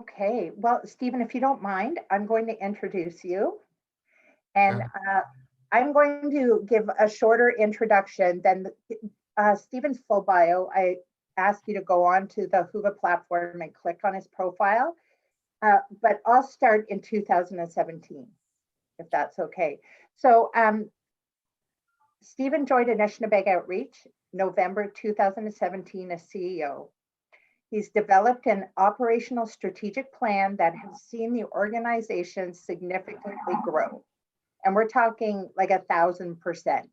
Okay, well, Stephen, if you don't mind, I'm going to introduce you. And I'm going to give a shorter introduction than Stephen's full bio. I ask you to go on to the FIWR platform and click on his profile. But I'll start in 2017, if that's okay. So Stephen joined Anishnabeg Outreach November 2017 as CEO. He's developed an operational strategic plan that has seen the organization significantly grow. And we're talking like 1,000%.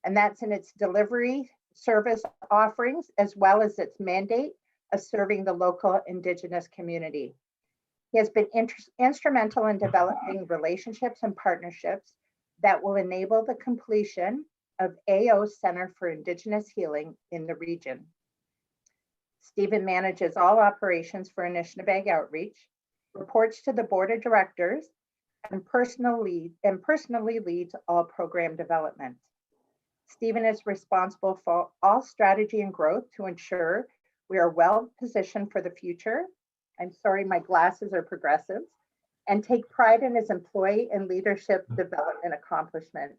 And that's in its delivery, service offerings, as well as its mandate of serving the local Indigenous community. He has been instrumental in developing relationships and partnerships that will enable the completion of AO Center for Indigenous Healing in the region. Stephen manages all operations for Anishnabeg Outreach, reports to the board of directors, and personally leads all program development. Stephen is responsible for all strategy and growth to ensure we are well positioned for the future. I'm sorry, my glasses are progressives, and take pride in his employee and leadership development accomplishments.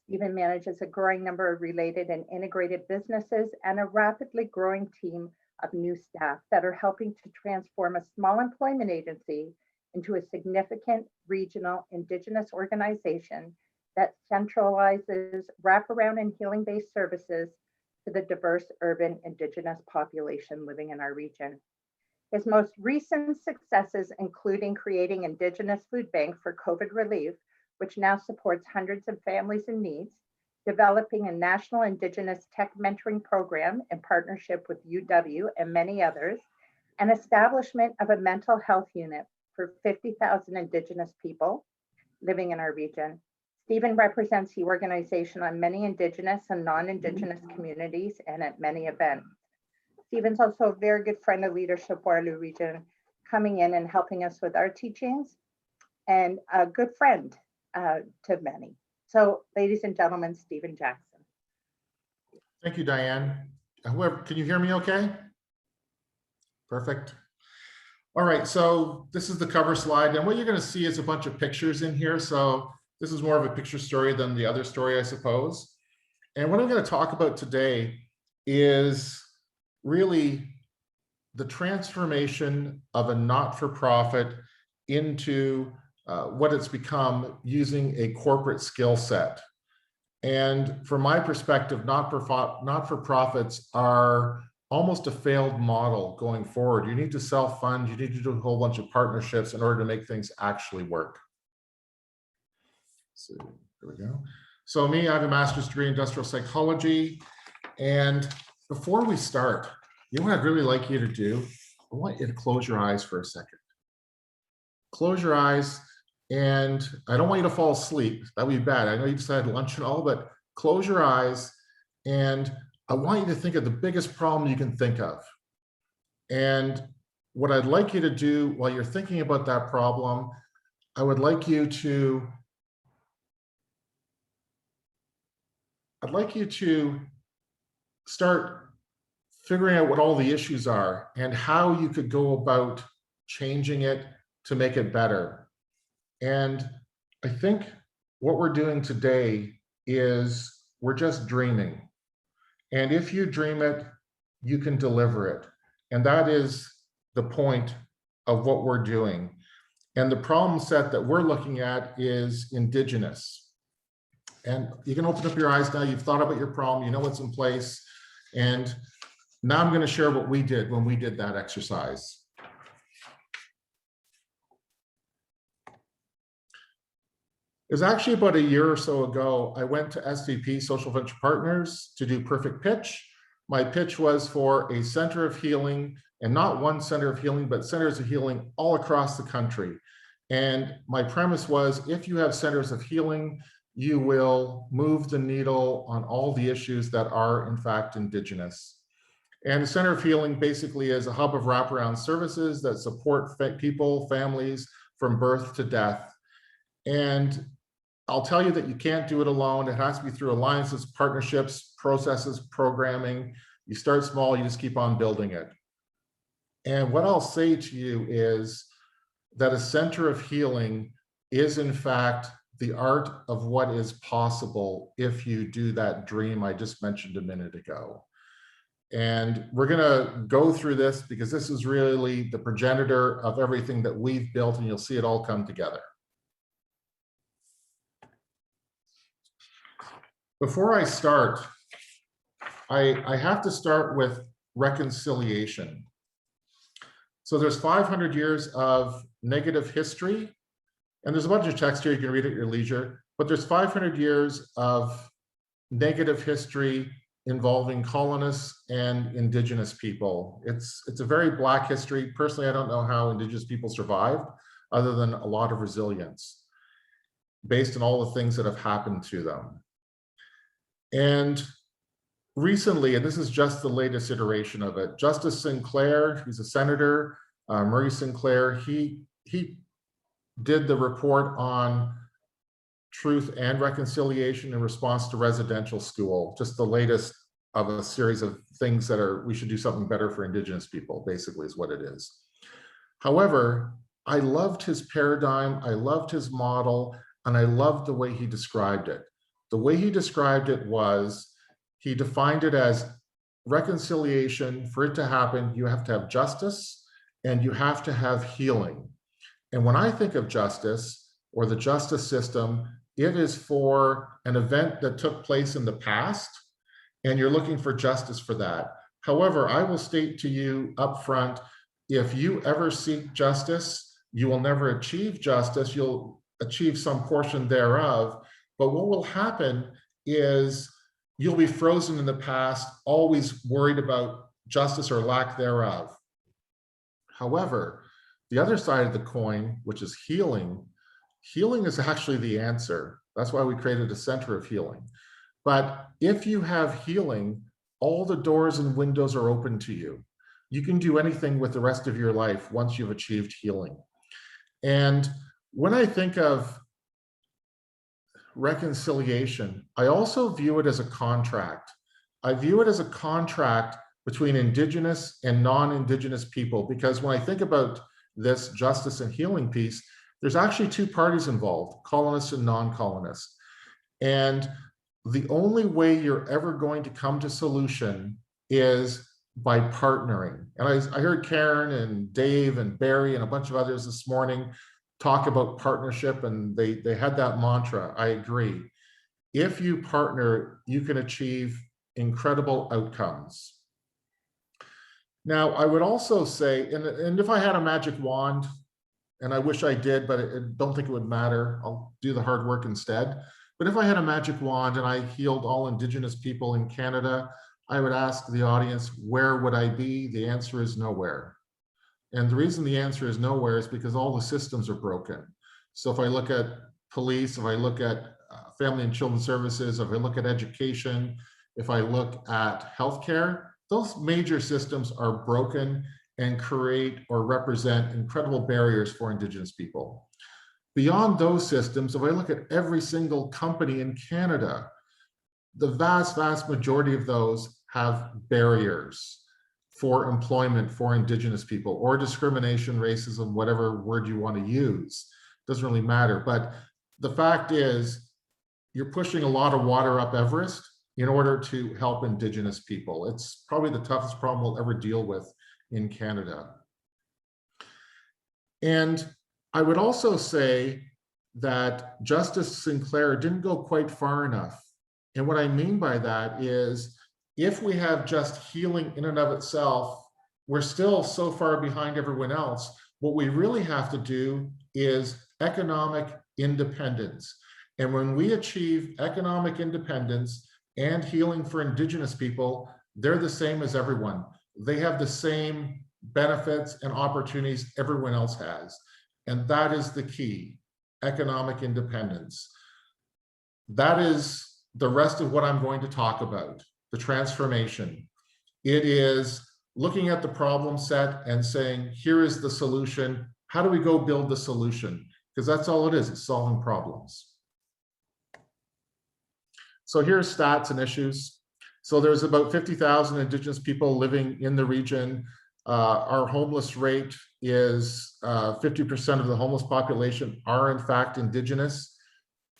Stephen manages a growing number of related and integrated businesses and a rapidly growing team of new staff that are helping to transform a small employment agency into a significant regional Indigenous organization that centralizes wraparound and healing-based services to the diverse urban Indigenous population living in our region. His most recent successes including creating Indigenous Food Bank for COVID relief, which now supports hundreds of families in need, developing a national Indigenous tech mentoring program in partnership with UW and many others, and establishment of a mental health unit for 50,000 Indigenous people living in our region. Stephen represents the organization on many Indigenous and non-Indigenous communities and at many events. Stephen's also a very good friend of Leadership Waterloo region, coming in and helping us with our teachings, and a good friend to many. So, ladies and gentlemen, Stephen Jackson. Thank you, Diane. Whoever, can you hear me okay? Perfect. All right, so this is the cover slide, and what you're going to see is a bunch of pictures in here. So this is more of a picture story than the other story, I suppose. And what I'm going to talk about today is really the transformation of a not-for-profit into what it's become using a corporate skill set. And from my perspective, not-for-profits are almost a failed model going forward. You need to self-fund, you need to do a whole bunch of partnerships in order to make things actually work. So there we go. So me, I have a master's degree in industrial psychology. And before we start, you know what I'd really like you to do? I want you to close your eyes for a second. Close your eyes. And I don't want you to fall asleep. That would be bad. I know you decided lunch and all, but close your eyes. And I want you to think of the biggest problem you can think of. And what I'd like you to do while you're thinking about that problem, I would like you to start figuring out what all the issues are and how you could go about changing it to make it better. And I think what we're doing today is we're just dreaming. And if you dream it, you can deliver it. And that is the point of what we're doing. And the problem set that we're looking at is Indigenous. And you can open up your eyes now. You've thought about your problem. You know what's in place. And now I'm going to share what we did when we did that exercise. It was actually about a year or so ago, I went to SVP, Social Venture Partners, to do Perfect Pitch. My pitch was for a center of healing, and not one center of healing, but centers of healing all across the country. And my premise was, if you have centers of healing, you will move the needle on all the issues that are, in fact, Indigenous. And a center of healing basically is a hub of wraparound services that support people, families, from birth to death. And I'll tell you that you can't do it alone. It has to be through alliances, partnerships, processes, programming. You start small, you just keep on building it. And what I'll say to you is that a center of healing is in fact the art of what is possible if you do that dream I just mentioned a minute ago. And we're going to go through this because this is really the progenitor of everything that we've built, and you'll see it all come together. Before I start, I have to start with reconciliation. So there's 500 years of negative history, and there's a bunch of text here, you can read at your leisure, but there's 500 years of negative history involving colonists and indigenous people. It's a very black history. Personally, I don't know how indigenous people survived other than a lot of resilience based on all the things that have happened to them. And recently, and this is just the latest iteration of it, Justice Sinclair, he's a senator, Murray Sinclair, he did the report on truth and reconciliation in response to residential school, just the latest of a series of things that are, we should do something better for indigenous people, basically is what it is. However, I loved his paradigm, I loved his model, and I loved the way he described it. The way he described it was, he defined it as reconciliation. For it to happen, you have to have justice and you have to have healing. And when I think of justice or the justice system, it is for an event that took place in the past, and you're looking for justice for that. However, I will state to you up front, if you ever seek justice, you will never achieve justice. You'll achieve some portion thereof. But what will happen is you'll be frozen in the past, always worried about justice or lack thereof. However, the other side of the coin, which is healing, healing is actually the answer. That's why we created a center of healing. But if you have healing, all the doors and windows are open to you. You can do anything with the rest of your life once you've achieved healing. And when I think of reconciliation, I also view it as a contract. I view it as a contract between Indigenous and non-Indigenous people, because when I think about this justice and healing piece, there's actually two parties involved, colonists and non-colonists. And the only way you're ever going to come to solution is by partnering. And I heard Karen and Dave and Barry and a bunch of others this morning talk about partnership, and they had that mantra. I agree. If you partner, you can achieve incredible outcomes. Now, I would also say, and if I had a magic wand, and I wish I did, but I don't think it would matter, I'll do the hard work instead. But if I had a magic wand and I healed all Indigenous people in Canada, I would ask the audience, where would I be? The answer is nowhere. And the reason the answer is nowhere is because all the systems are broken. So if I look at police, if I look at family and children's services, if I look at education, if I look at healthcare, those major systems are broken and create or represent incredible barriers for Indigenous people. Beyond those systems, if I look at every single company in Canada, the vast, vast majority of those have barriers for employment for Indigenous people, or discrimination, racism, whatever word you want to use. Doesn't really matter. But the fact is, you're pushing a lot of water up Everest in order to help Indigenous people. It's probably the toughest problem we'll ever deal with in Canada. And I would also say that Justice Sinclair didn't go quite far enough. And what I mean by that is, if we have just healing in and of itself, we're still so far behind everyone else. What we really have to do is economic independence. And when we achieve economic independence and healing for Indigenous people, they're the same as everyone. They have the same benefits and opportunities everyone else has. And that is the key, economic independence. That is the rest of what I'm going to talk about, the transformation. It is looking at the problem set and saying, here is the solution. How do we go build the solution? Because that's all it is, it's solving problems. So here's stats and issues. So there's about 50,000 Indigenous people living in the region. Our homeless rate is 50% of the homeless population are in fact Indigenous.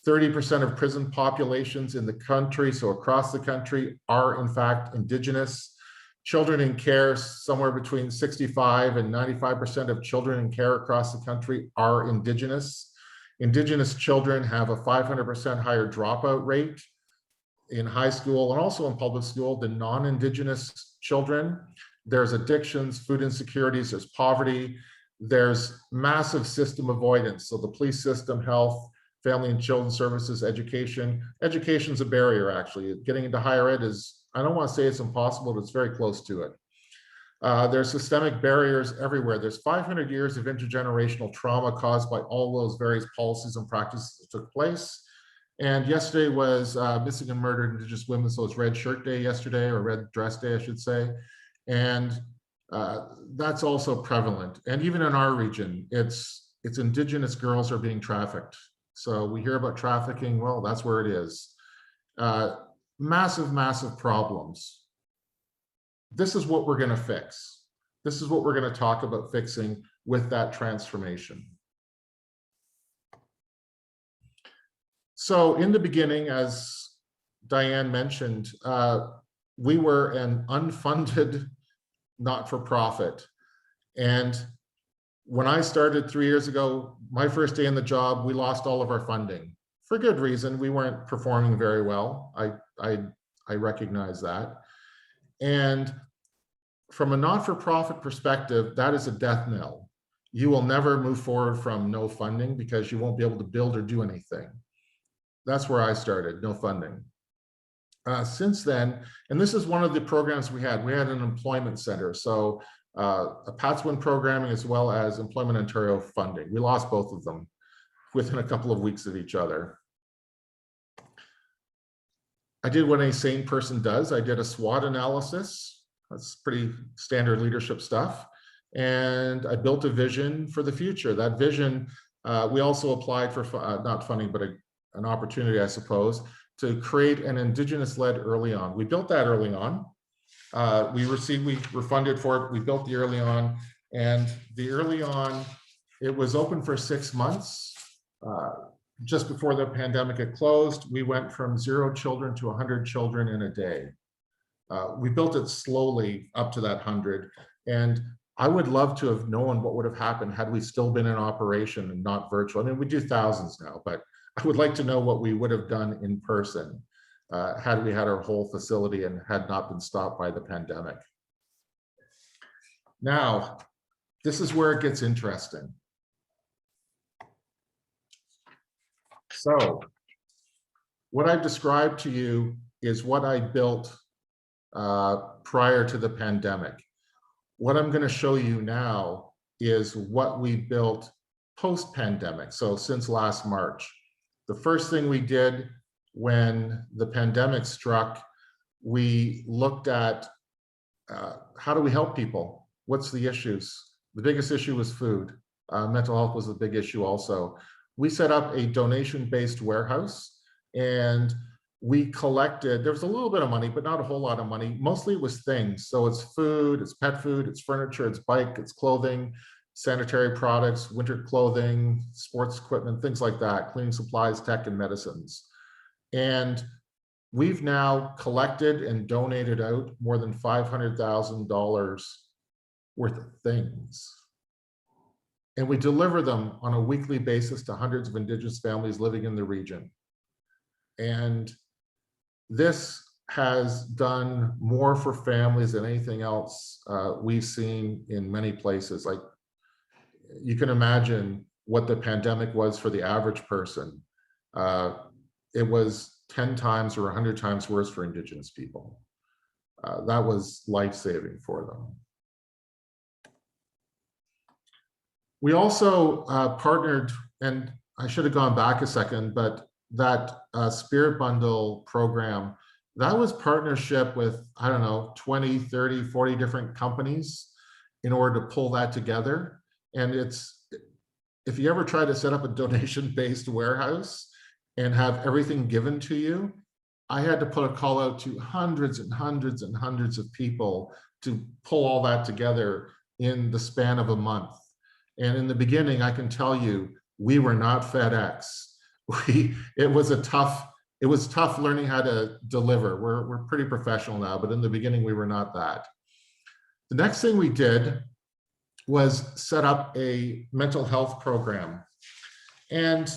30% of prison populations in the country, so across the country, are in fact Indigenous. Children in care, somewhere between 65 and 95% of children in care across the country are Indigenous. Indigenous children have a 500% higher dropout rate in high school and also in public school than non-Indigenous children. There's addictions, food insecurities, there's poverty, there's massive system avoidance. So the police system, health, family and children services, education. Education's a barrier, actually. Getting into higher ed is, I don't want to say it's impossible, but it's very close to it. There's systemic barriers everywhere. There's 500 years of intergenerational trauma caused by all those various policies and practices that took place. And yesterday was Missing and Murdered Indigenous Women, so it's Red Shirt Day yesterday, or Red Dress Day, I should say. And that's also prevalent. And even in our region, it's Indigenous girls are being trafficked. So we hear about trafficking, well, that's where it is. Massive, massive problems. This is what we're going to fix. This is what we're going to talk about fixing with that transformation. So in the beginning, as Diane mentioned, we were an unfunded not-for-profit. And when I started 3 years ago, my first day in the job, we lost all of our funding for good reason. We weren't performing very well. I recognize that. And from a not-for-profit perspective, that is a death knell. You will never move forward from no funding because you won't be able to build or do anything. That's where I started, no funding. Since then, and this is one of the programs we had an employment center. So a PATSWIN programming as well as Employment Ontario funding. We lost both of them within a couple of weeks of each other. I did what any sane person does. I did a SWOT analysis. That's pretty standard leadership stuff. And I built a vision for the future. That vision, we also applied for, not funding, but an opportunity, I suppose, to create an Indigenous-led early on. We built that early on. We were funded for it. We built the early on, and the early on, it was open for 6 months. Just before the pandemic had closed, we went from 0 children to 100 children in a day. We built it slowly up to that 100, and I would love to have known what would have happened had we still been in operation and not virtual. I mean, we do thousands now, but I would like to know what we would have done in person had we had our whole facility and had not been stopped by the pandemic. Now, this is where it gets interesting. So what I've described to you is what I built prior to the pandemic. What I'm going to show you now is what we built post-pandemic, so since last March. The first thing we did when the pandemic struck, we looked at how do we help people? What's the issues? The biggest issue was food. Mental health was a big issue also. We set up a donation-based warehouse, and we collected, there was a little bit of money, but not a whole lot of money. Mostly it was things. So it's food, it's pet food, it's furniture, it's bike, it's clothing, sanitary products, winter clothing, sports equipment, things like that, cleaning supplies, tech, and medicines. And we've now collected and donated out more than $500,000 worth of things. And we deliver them on a weekly basis to hundreds of Indigenous families living in the region. And this has done more for families than anything else we've seen in many places. Like, you can imagine what the pandemic was for the average person. It was 10 times or 100 times worse for Indigenous people. That was life-saving for them. We also partnered, and I should have gone back a second, but that Spirit Bundle program, that was partnership with, I don't know, 20, 30, 40 different companies in order to pull that together. And it's, if you ever try to set up a donation-based warehouse and have everything given to you, I had to put a call out to hundreds and hundreds and hundreds of people to pull all that together in the span of a month. And in the beginning, I can tell you, we were not FedEx. It was tough learning how to deliver. We're pretty professional now, but in the beginning, we were not that. The next thing we did was set up a mental health program. And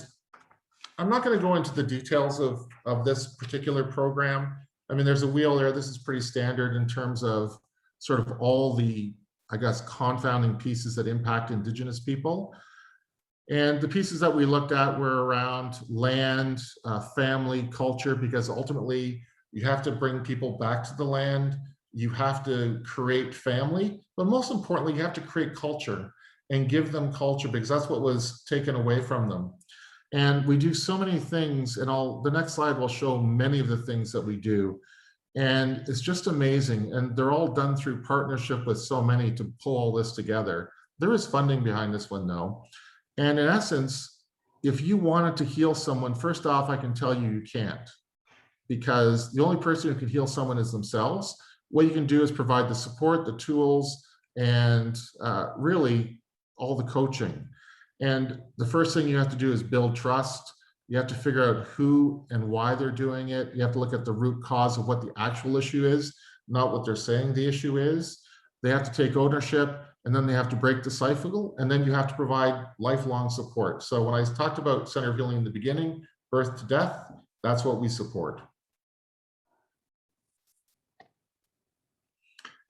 I'm not going to go into the details of this particular program. I mean, there's a wheel there. This is pretty standard in terms of sort of all the, I guess, confounding pieces that impact Indigenous people. And the pieces that we looked at were around land, family, culture, because ultimately you have to bring people back to the land. You have to create family, but most importantly, you have to create culture and give them culture, because that's what was taken away from them. And we do so many things, and the next slide will show many of the things that we do. And it's just amazing. And they're all done through partnership with so many to pull all this together. There is funding behind this one, though. And in essence, if you wanted to heal someone, first off, I can tell you, you can't, because the only person who can heal someone is themselves. What you can do is provide the support, the tools, and really all the coaching. And the first thing you have to do is build trust. You have to figure out who and why they're doing it. You have to look at the root cause of what the actual issue is, not what they're saying the issue is. They have to take ownership, and then they have to break the cycle, and then you have to provide lifelong support. So when I talked about center of healing in the beginning, birth to death, that's what we support.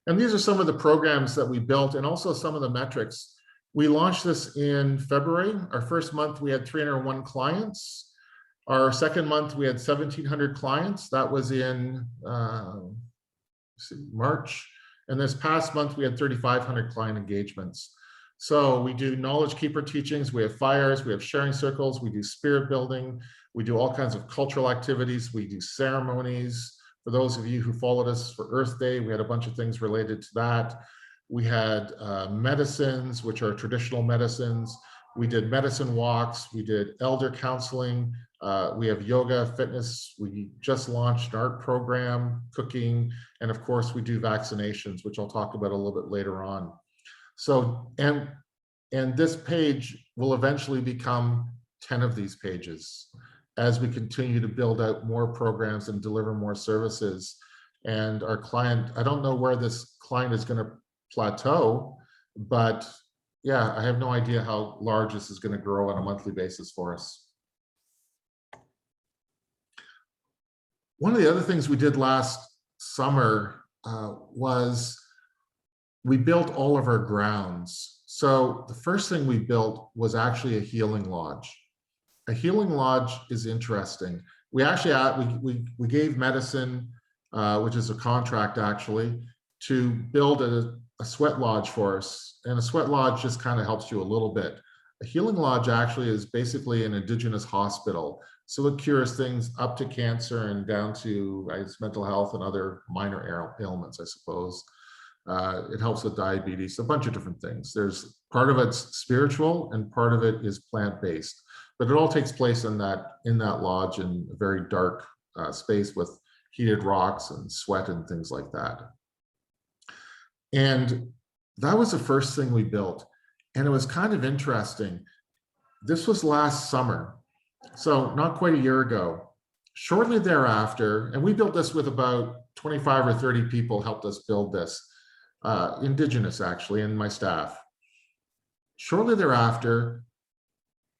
And these are some of the programs that we built, and also some of the metrics. We launched this in February. Our first month, we had 301 clients. Our second month, we had 1,700 clients. That was in March. And this past month, we had 3,500 client engagements. So we do knowledge keeper teachings, we have fires, we have sharing circles, we do spirit building, we do all kinds of cultural activities, we do ceremonies. For those of you who followed us for Earth Day, we had a bunch of things related to that. We had medicines, which are traditional medicines. We did medicine walks. We did elder counseling. We have yoga, fitness. We just launched an art program, cooking, and of course we do vaccinations, which I'll talk about a little bit later on. So, and this page will eventually become 10 of these pages as we continue to build out more programs and deliver more services. And our client, I don't know where this client is going to plateau, but yeah, I have no idea how large this is going to grow on a monthly basis for us. One of the other things we did last summer was we built all of our grounds. So the first thing we built was actually a healing lodge. A healing lodge is interesting. We actually we gave medicine, which is a contract actually, to build a sweat lodge for us. And a sweat lodge just kind of helps you a little bit. A healing lodge actually is basically an Indigenous hospital. So it cures things up to cancer and down to mental health and other minor ailments, I suppose. It helps with diabetes, a bunch of different things. There's part of it's spiritual and part of it is plant-based, but it all takes place in that lodge in a very dark space with heated rocks and sweat and things like that. And that was the first thing we built. And it was kind of interesting. This was last summer, so not quite a year ago. Shortly thereafter, and we built this with about 25 or 30 people helped us build this, Indigenous actually, and my staff. Shortly thereafter,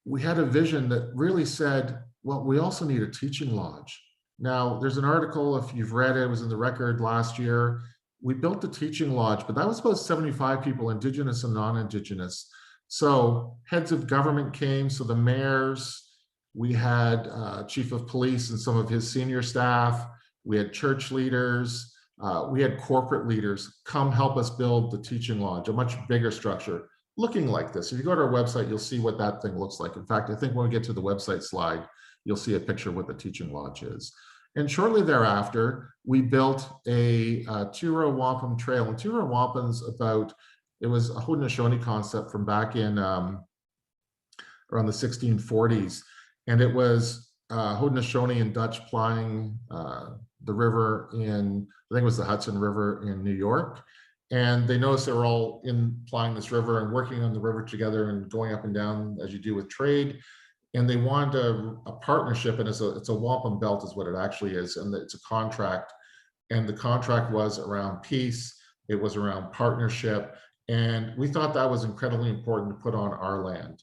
we had a vision that really said, well, we also need a teaching lodge. Now, there's an article, if you've read it, it was in the Record last year. We built the teaching lodge, but that was about 75 people, Indigenous and non-Indigenous. So heads of government came, so the mayors, we had chief of police and some of his senior staff, we had church leaders, we had corporate leaders come help us build the teaching lodge, a much bigger structure, looking like this. If you go to our website, you'll see what that thing looks like. In fact, I think when we get to the website slide, you'll see a picture of what the teaching lodge is. And shortly thereafter, we built a Turo Wampum Trail. And Turo Wampum's it was a Haudenosaunee concept from back in around the 1640s. And it was Haudenosaunee and Dutch plying the river I think it was the Hudson River in New York. And they noticed they were all plying this river and working on the river together and going up and down as you do with trade. And they wanted a partnership, and it's a wampum belt is what it actually is, and it's a contract. And the contract was around peace, it was around partnership, and we thought that was incredibly important to put on our land.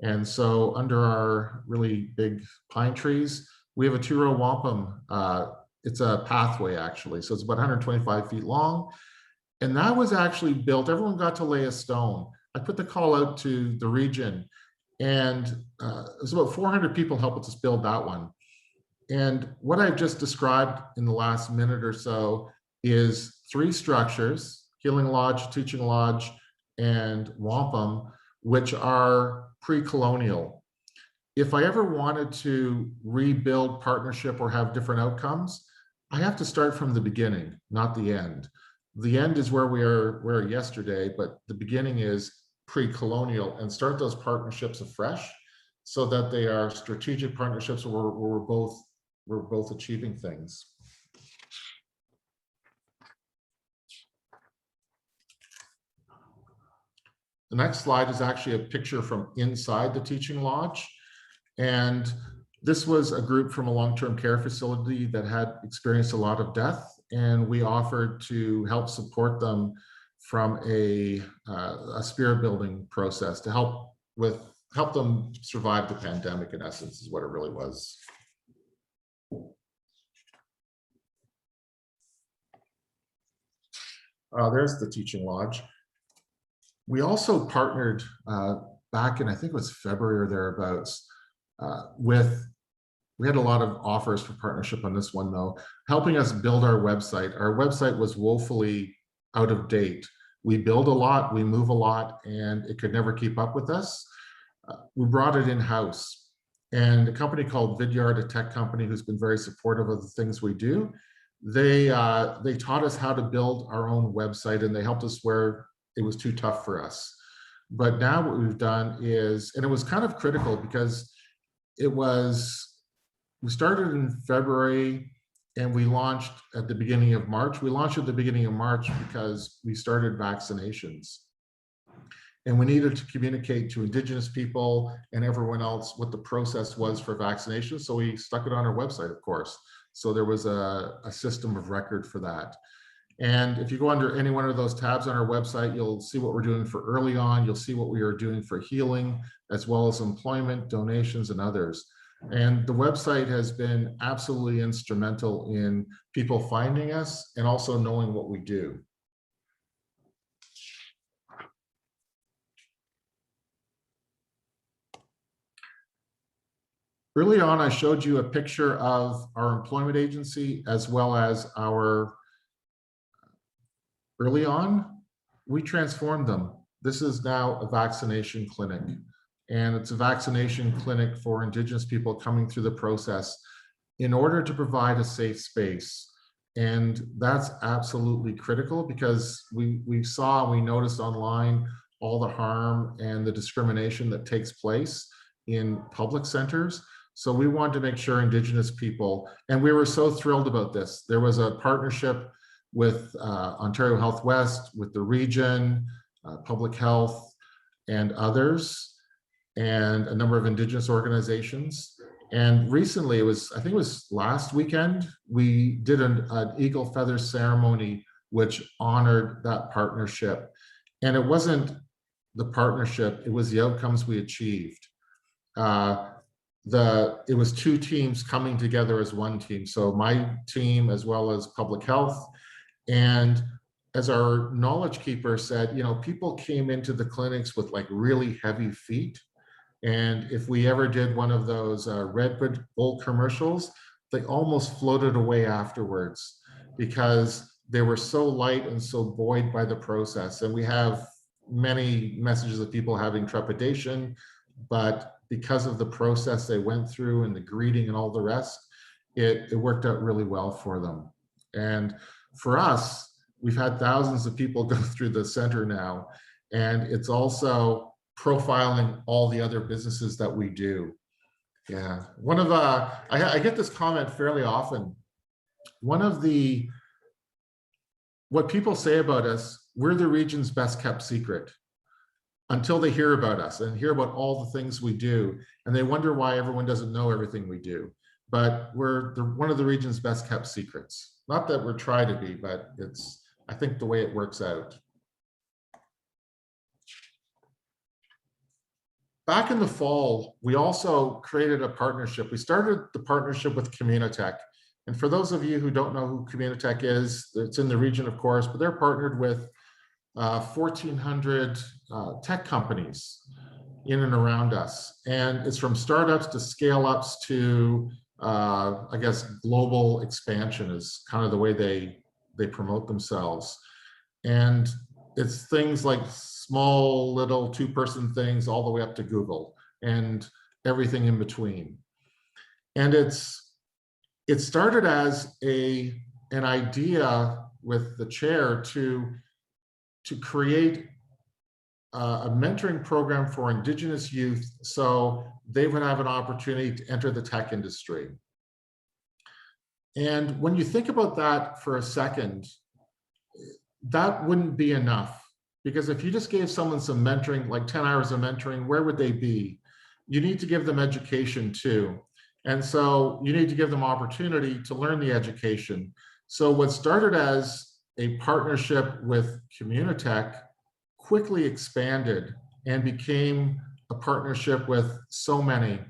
And so under our really big pine trees, we have a 2-row wampum. It's a pathway actually, so it's about 125 feet long. And that was actually built, everyone got to lay a stone. I put the call out to the region, and it was about 400 people helped us build that one. And what I've just described in the last minute or so is 3 structures, Healing Lodge, Teaching Lodge, and wampum, which are pre-colonial. If I ever wanted to rebuild partnership or have different outcomes, I have to start from the beginning, not the end. The end is where we were yesterday, but the beginning is pre-colonial, and start those partnerships afresh so that they are strategic partnerships where we're both achieving things. The next slide is actually a picture from inside the teaching lodge. And this was a group from a long-term care facility that had experienced a lot of death, and we offered to help support them from a spirit building process to help them survive the pandemic, in essence, is what it really was. There's the teaching lodge. We also partnered back in, I think it was February or thereabouts, we had a lot of offers for partnership on this one though, helping us build our website. Our website was woefully out of date. We build a lot, we move a lot, and it could never keep up with us. We brought it in-house, and a company called FIWR, a tech company who's been very supportive of the things we do, they taught us how to build our own website, and they helped us where it was too tough for us. But now what we've done is, and it was kind of critical because we started in February and we launched at the beginning of March. We launched at the beginning of March because we started vaccinations. And we needed to communicate to Indigenous people and everyone else what the process was for vaccination. So we stuck it on our website, of course. So there was a system of record for that. And if you go under any one of those tabs on our website, you'll see what we're doing for early on. You'll see what we are doing for healing, as well as employment, donations, and others. And the website has been absolutely instrumental in people finding us and also knowing what we do. Early on, I showed you a picture of our employment agency as well as our, early on, we transformed them. This is now a vaccination clinic, and it's a vaccination clinic for Indigenous people coming through the process in order to provide a safe space. And that's absolutely critical because we noticed online all the harm and the discrimination that takes place in public centers. So we wanted to make sure Indigenous people, and we were so thrilled about this. There was a partnership with Ontario Health West, with the region, Public Health, and others, and a number of Indigenous organizations. And recently, I think it was last weekend, we did an Eagle Feather ceremony, which honored that partnership. And it wasn't the partnership, it was the outcomes we achieved. It was 2 teams coming together as one team. So my team, as well as Public Health. And as our knowledge keeper said, you know, people came into the clinics with like really heavy feet. And if we ever did one of those Red Bull commercials, they almost floated away afterwards because they were so light and so buoyed by the process. And we have many messages of people having trepidation, but because of the process they went through and the greeting and all the rest, it worked out really well for them. And for us, we've had thousands of people go through the center now, and it's also profiling all the other businesses that we do. Yeah, I get this comment fairly often. One of the what people say about us, we're the region's best kept secret until they hear about us and hear about all the things we do. And they wonder why everyone doesn't know everything we do. But we're one of the region's best kept secrets. Not that we're trying to be, but it's, I think, the way it works out. Back in the fall, we also created a partnership. We started the partnership with Communitech. And for those of you who don't know who Communitech is, it's in the region, of course, but they're partnered with 1,400 tech companies in and around us. And it's from startups to scale-ups to, I guess, global expansion is kind of the way they promote themselves. And it's things like small little two-person things all the way up to Google and everything in between. And it started as an idea with the chair to create a mentoring program for Indigenous youth so they would have an opportunity to enter the tech industry. And when you think about that for a second, that wouldn't be enough, because if you just gave someone some mentoring, like 10 hours of mentoring, where would they be? You need to give them education too. And so you need to give them opportunity to learn the education. So what started as a partnership with Communitech quickly expanded and became a partnership with so many.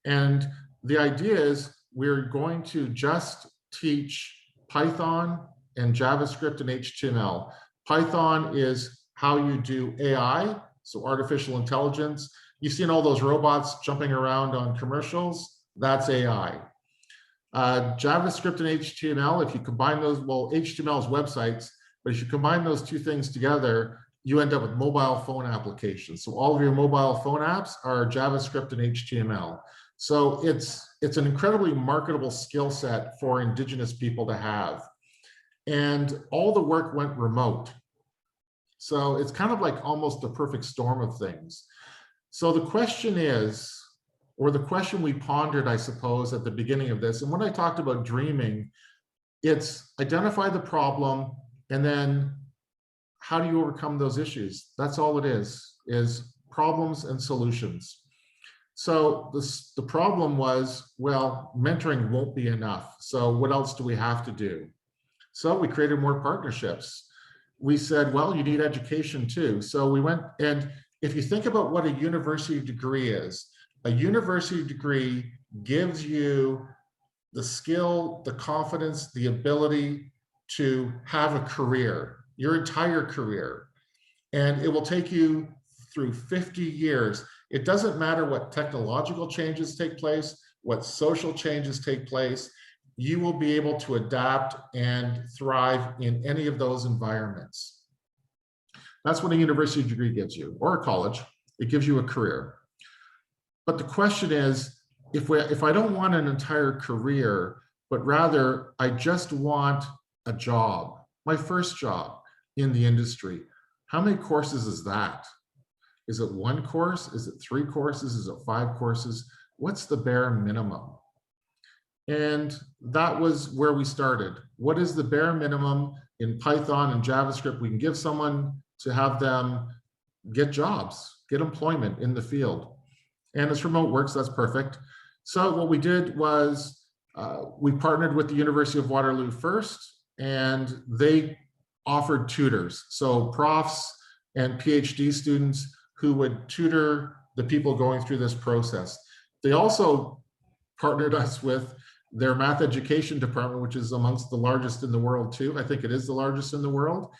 And the idea is we're going to just teach Python and JavaScript and HTML. Python is how you do AI, so artificial intelligence. You've seen all those robots jumping around on commercials, that's AI. JavaScript and HTML, if you combine those, well, HTML is websites, but if you combine those two things together, you end up with mobile phone applications. So all of your mobile phone apps are JavaScript and HTML. So it's an incredibly marketable skill set for Indigenous people to have. And all the work went remote. So it's kind of like almost a perfect storm of things. So the question is, or the question we pondered, I suppose, at the beginning of this, and when I talked about dreaming, it's identify the problem and then how do you overcome those issues? That's all it is problems and solutions. So the problem was, well, mentoring won't be enough. So what else do we have to do? So we created more partnerships. We said, well, you need education too. So we went, and if you think about what a university degree is, a university degree gives you the skill, the confidence, the ability to have a career, your entire career. And it will take you through 50 years. It doesn't matter what technological changes take place, what social changes take place, you will be able to adapt and thrive in any of those environments. That's what a university degree gives you, or a college. It gives you a career. But the question is, if I don't want an entire career, but rather I just want a job, my first job in the industry, how many courses is that? Is it one course? Is it 3 courses? Is it 5 courses? What's the bare minimum? And that was where we started. What is the bare minimum in Python and JavaScript we can give someone to have them get jobs, get employment in the field? And it's remote work, so that's perfect. So what we did was we partnered with the University of Waterloo first, and they offered tutors. So profs and PhD students who would tutor the people going through this process. They also partnered us with their math education department, which is amongst the largest in the world too. I think it is the largest in the world.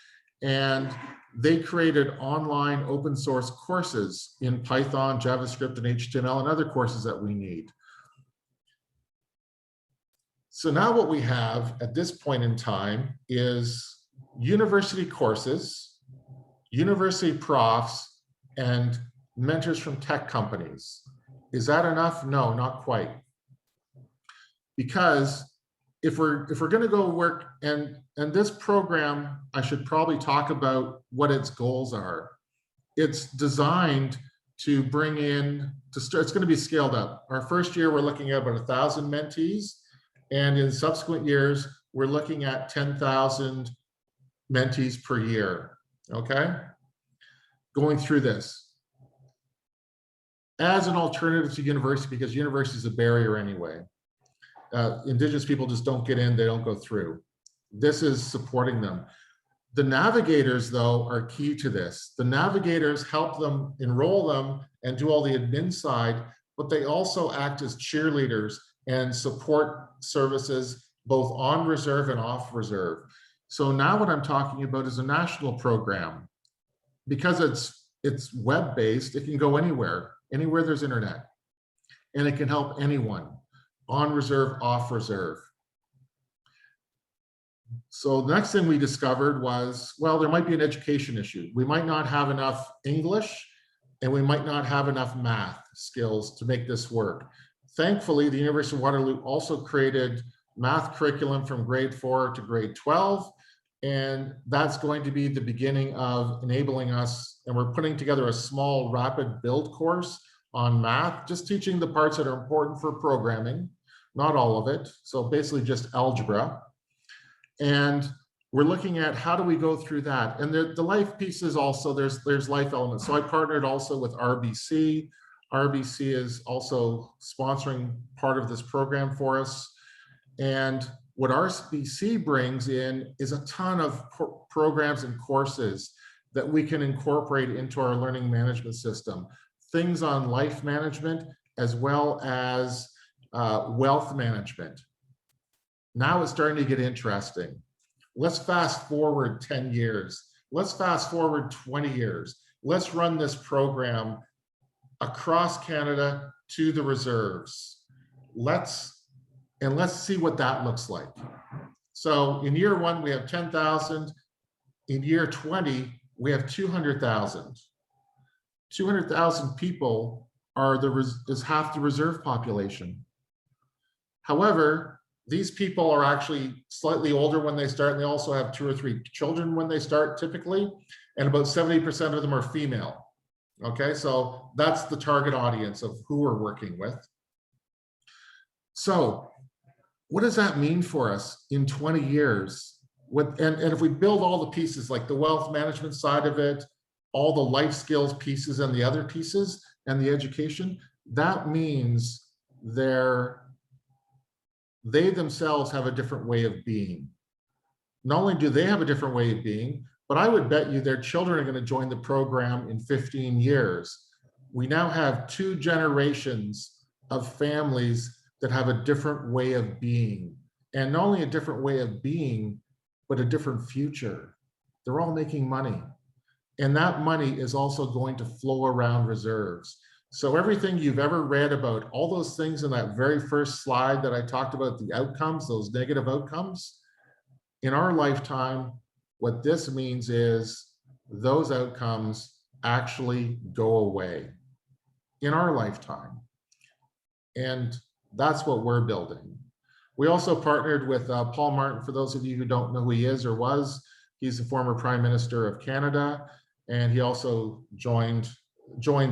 And they created online open source courses in Python, JavaScript, and HTML, and other courses that we need. So now what we have at this point in time is university courses, university profs, and mentors from tech companies. Is that enough? No, not quite. Because if we're going to go work, and this program, I should probably talk about what its goals are. It's designed to bring in, it's going to be scaled up. Our first year, we're looking at about 1,000 mentees. And in subsequent years, we're looking at 10,000 mentees per year, okay? Going through this as an alternative to university, because university is a barrier anyway. Indigenous people just don't get in, they don't go through. This is supporting them. The navigators, though, are key to this. The navigators help them enroll them and do all the admin side, but they also act as cheerleaders and support services both on reserve and off reserve. So now what I'm talking about is a national program. Because it's web-based, it can go anywhere there's internet. And it can help anyone, on reserve, off reserve. So the next thing we discovered was, well, there might be an education issue. We might not have enough English and we might not have enough math skills to make this work. Thankfully, the University of Waterloo also created math curriculum from grade 4 to grade 12. And that's going to be the beginning of enabling us. And we're putting together a small rapid build course on math, just teaching the parts that are important for programming, not all of it. So basically just algebra. And we're looking at how do we go through that. And the life pieces also, there's life elements. So I partnered also with RBC. RBC is also sponsoring part of this program for us. And what RBC brings in is a ton of programs and courses that we can incorporate into our learning management system. Things on life management, as well as wealth management. Now it's starting to get interesting. Let's fast forward 10 years. Let's fast forward 20 years. Let's run this program across Canada to the reserves. Let's see what that looks like. So in year 1, we have 10,000. In year 20, we have 200,000. 200,000 people is half the reserve population. However, these people are actually slightly older when they start, and they also have 2 or 3 children when they start typically, and about 70% of them are female. Okay, so that's the target audience of who we're working with. So what does that mean for us in 20 years? And if we build all the pieces, like the wealth management side of it, all the life skills pieces and the other pieces and the education, that means they themselves have a different way of being. Not only do they have a different way of being, but I would bet you their children are going to join the program in 15 years. We now have 2 generations of families that have a different way of being. And not only a different way of being, but a different future. They're all making money. And that money is also going to flow around reserves. So everything you've ever read about, all those things in that very first slide that I talked about, the outcomes, those negative outcomes, in our lifetime, what this means is those outcomes actually go away in our lifetime. And that's what we're building. We also partnered with Paul Martin. For those of you who don't know who he is or was, he's the former Prime Minister of Canada. And he also joined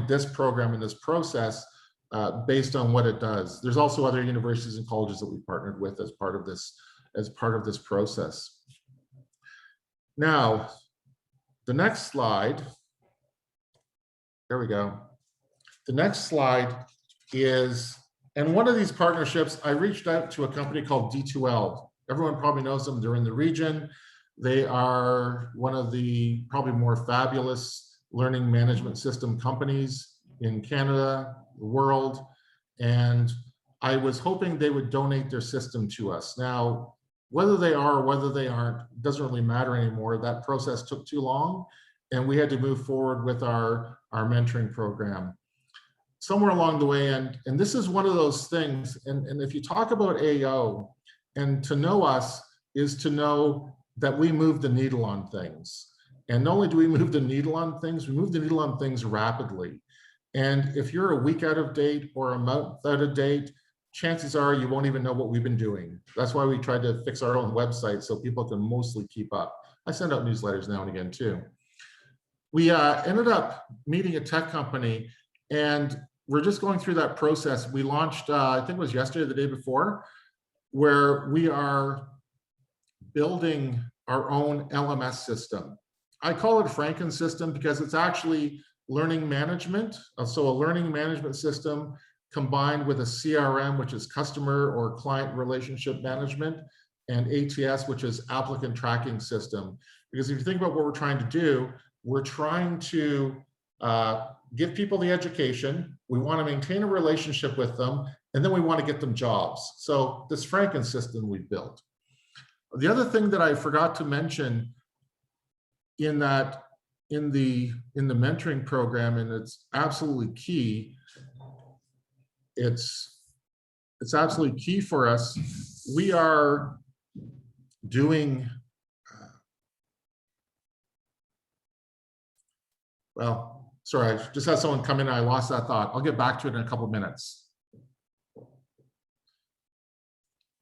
this program in this process based on what it does. There's also other universities and colleges that we partnered with as part of this process. Now, the next slide, there we go. The next slide is, and one of these partnerships, I reached out to a company called D2L. Everyone probably knows them, they're in the region. They are one of the probably more fabulous learning management system companies in Canada, the world. And I was hoping they would donate their system to us. Now, whether they are or whether they aren't, doesn't really matter anymore. That process took too long and we had to move forward with our mentoring program. Somewhere along the way, and this is one of those things, and if you talk about AO, and to know us is to know that we move the needle on things. And not only do we move the needle on things, we move the needle on things rapidly. And if you're a week out of date or a month out of date, chances are you won't even know what we've been doing. That's why we tried to fix our own website so people can mostly keep up. I send out newsletters now and again too. We ended up meeting a tech company, and we're just going through that process. We launched, I think it was yesterday or the day before, where we are building our own LMS system. I call it a Franken system because it's actually learning management. So a learning management system combined with a CRM, which is customer or client relationship management, and ATS, which is applicant tracking system. Because if you think about what we're trying to do, we're trying to give people the education, we want to maintain a relationship with them, and then we want to get them jobs. So this Franken system we built. The other thing that I forgot to mention in the mentoring program, and it's absolutely key, it's absolutely key for us. We are doing, well, sorry, I just had someone come in and I lost that thought. I'll get back to it in a couple of minutes.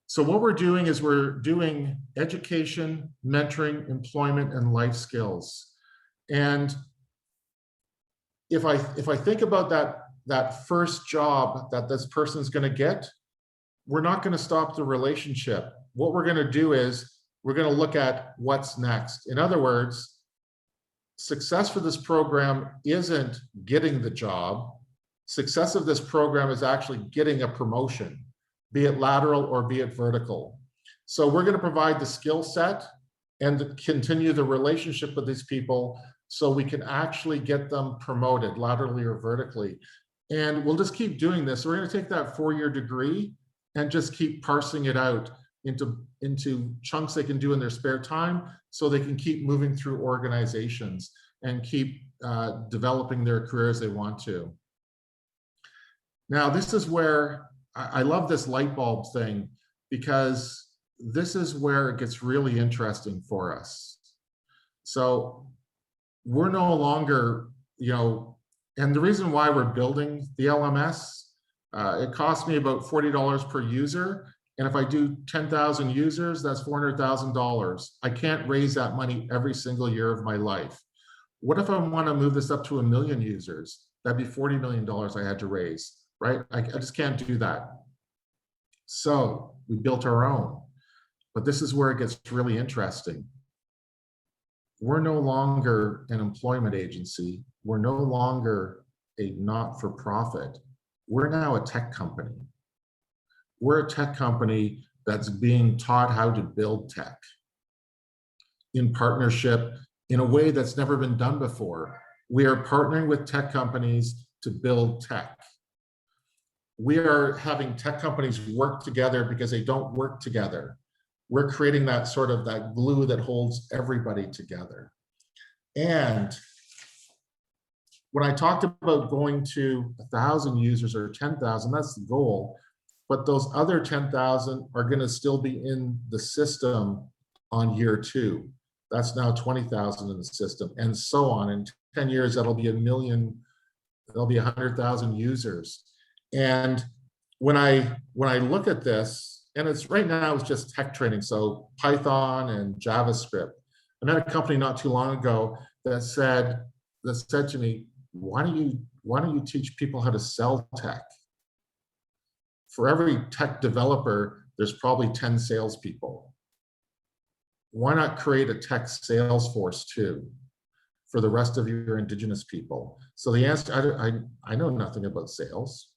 So what we're doing is we're doing education, mentoring, employment, and life skills. And if I think about that first job that this person's going to get, we're not going to stop the relationship. What we're going to do is we're going to look at what's next. In other words, success for this program isn't getting the job. Success of this program is actually getting a promotion, be it lateral or be it vertical. So we're going to provide the skill set and continue the relationship with these people so we can actually get them promoted laterally or vertically. And we'll just keep doing this. We're going to take that 4-year degree and just keep parsing it out into chunks they can do in their spare time so they can keep moving through organizations and keep developing their careers they want to. Now, this is where I love this light bulb thing, because this is where it gets really interesting for us. So we're no longer, and the reason why we're building the LMS, it costs me about $40 per user. And if I do 10,000 users, that's $400,000. I can't raise that money every single year of my life. What if I want to move this up to 1 million users? That'd be $40 million I had to raise, right? I just can't do that. So we built our own, but this is where it gets really interesting. We're no longer an employment agency. We're no longer a not-for-profit. We're now a tech company. We're a tech company that's being taught how to build tech in partnership in a way that's never been done before. We are partnering with tech companies to build tech. We are having tech companies work together because they don't work together. We're creating that sort of that glue that holds everybody together. And when I talked about going to 1,000 users or 10,000, that's the goal. But those other 10,000 are going to still be in the system on year 2. That's now 20,000 in the system, and so on. In 10 years, that'll be 1 million. There'll be 100,000 users. And when I look at this, and it's right now it's just tech training, so Python and JavaScript. I met a company not too long ago that said to me, why don't you teach people how to sell tech? For every tech developer, there's probably 10 salespeople. Why not create a tech sales force too for the rest of your indigenous people? So the answer, I know nothing about sales.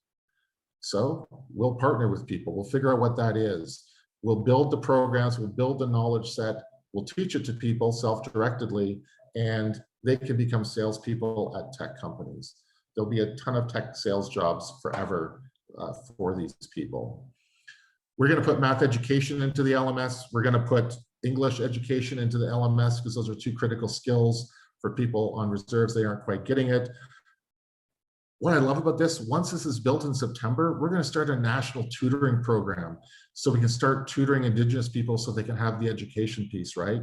So we'll partner with people. We'll figure out what that is. We'll build the programs, we'll build the knowledge set, we'll teach it to people self-directedly, and they can become salespeople at tech companies. There'll be a ton of tech sales jobs forever for these people. We're going to put math education into the LMS. We're going to put English education into the LMS because those are 2 critical skills for people on reserves. They aren't quite getting it. What I love about this, once this is built in September, we're going to start a national tutoring program so we can start tutoring Indigenous people so they can have the education piece, right?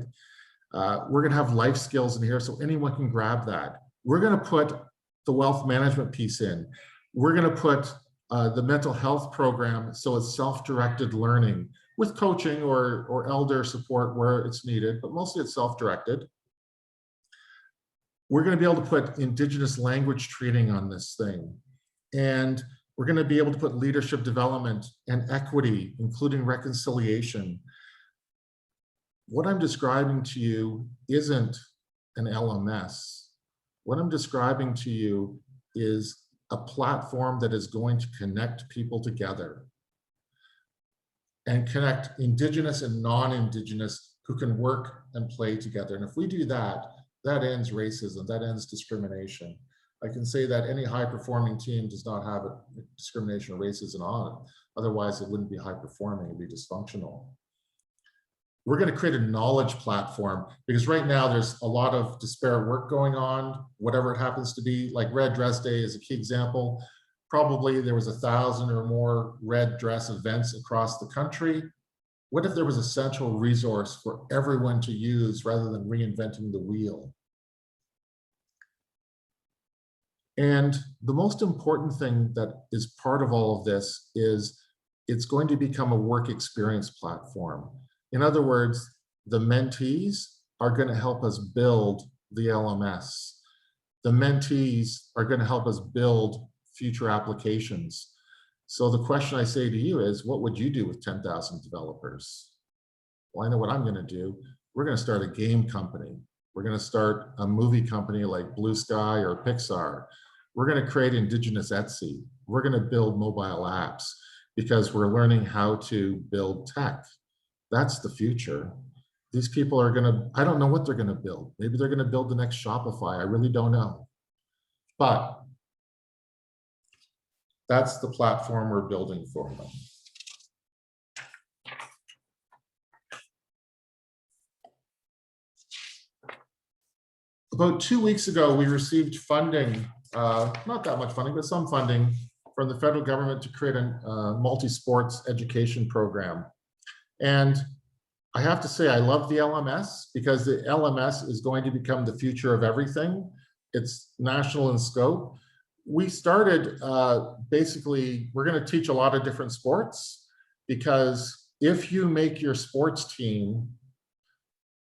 We're going to have life skills in here so anyone can grab that. We're going to put the wealth management piece in. We're going to put the mental health program so it's self-directed learning with coaching or elder support where it's needed, but mostly it's self-directed. We're going to be able to put Indigenous language training on this thing. And we're going to be able to put leadership development and equity, including reconciliation. what I'm describing to you isn't an LMS. What I'm describing to you is a platform that is going to connect people together and connect Indigenous and non-Indigenous who can work and play together. And if we do that, that ends racism, that ends discrimination. I can say that any high-performing team does not have a discrimination or racism on it. Otherwise, it wouldn't be high-performing, it'd be dysfunctional. We're going to create a knowledge platform because right now there's a lot of disparate work going on, whatever it happens to be. Like Red Dress Day is a key example. Probably there was 1,000 or more red dress events across the country. What if there was a central resource for everyone to use rather than reinventing the wheel? And the most important thing that is part of all of this is it's going to become a work experience platform. In other words, the mentees are going to help us build the LMS. The mentees are going to help us build future applications. So the question I say to you is, what would you do with 10,000 developers? Well, I know what I'm going to do. We're going to start a game company. We're going to start a movie company like Blue Sky or Pixar. We're going to create Indigenous Etsy. We're going to build mobile apps because we're learning how to build tech. That's the future. These people are going to, I don't know what they're going to build. Maybe they're going to build the next Shopify. I really don't know. But that's the platform we're building for them. About 2 weeks ago, we received funding, not that much funding, but some funding from the federal government to create a multi-sports education program. And I have to say, I love the LMS because the LMS is going to become the future of everything. It's national in scope. We started, basically, we're going to teach a lot of different sports because if you make your sports team,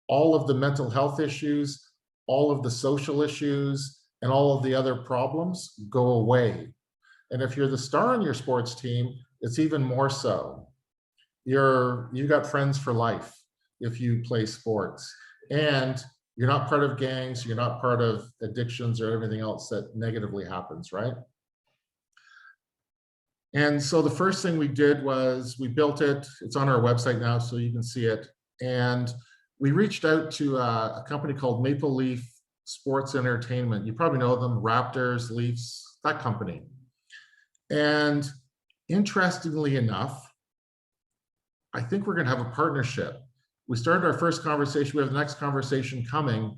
all of the mental health issues, all of the social issues, and all of the other problems go away. And if you're the star on your sports team, it's even more so. You got friends for life if you play sports, and you're not part of gangs, you're not part of addictions or everything else that negatively happens, right? And so the first thing we did was we built it. It's on our website now, so you can see it. And we reached out to a company called Maple Leaf Sports Entertainment. You probably know them, Raptors, Leafs, that company. And interestingly enough, I think we're going to have a partnership. We started our first conversation. We have the next conversation coming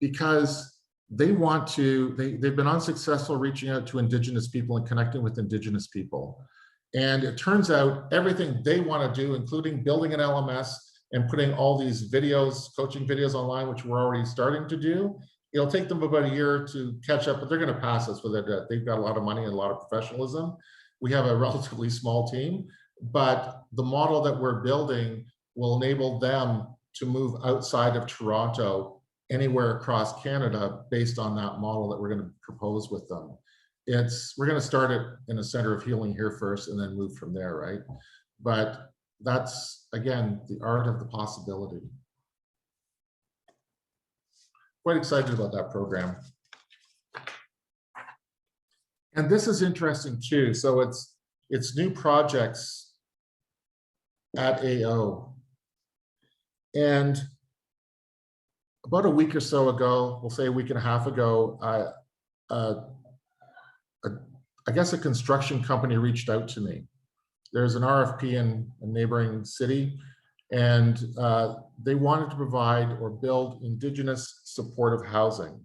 because they want to, they've been unsuccessful reaching out to Indigenous people and connecting with Indigenous people. And it turns out everything they want to do, including building an LMS and putting all these videos, coaching videos online, which we're already starting to do, it'll take them about a year to catch up, but they're going to pass us with it. They've got a lot of money and a lot of professionalism. We have a relatively small team, but the model that we're building will enable them to move outside of Toronto, anywhere across Canada, based on that model that we're going to propose with them. We're going to start it in a center of healing here first and then move from there, right? But that's, again, the art of the possibility. Quite excited about that program. And this is interesting too. So it's new projects at AO. And about a week or so ago, we'll say a week and a half ago, I guess a construction company reached out to me. There's an RFP in a neighboring city, and they wanted to provide or build Indigenous supportive housing.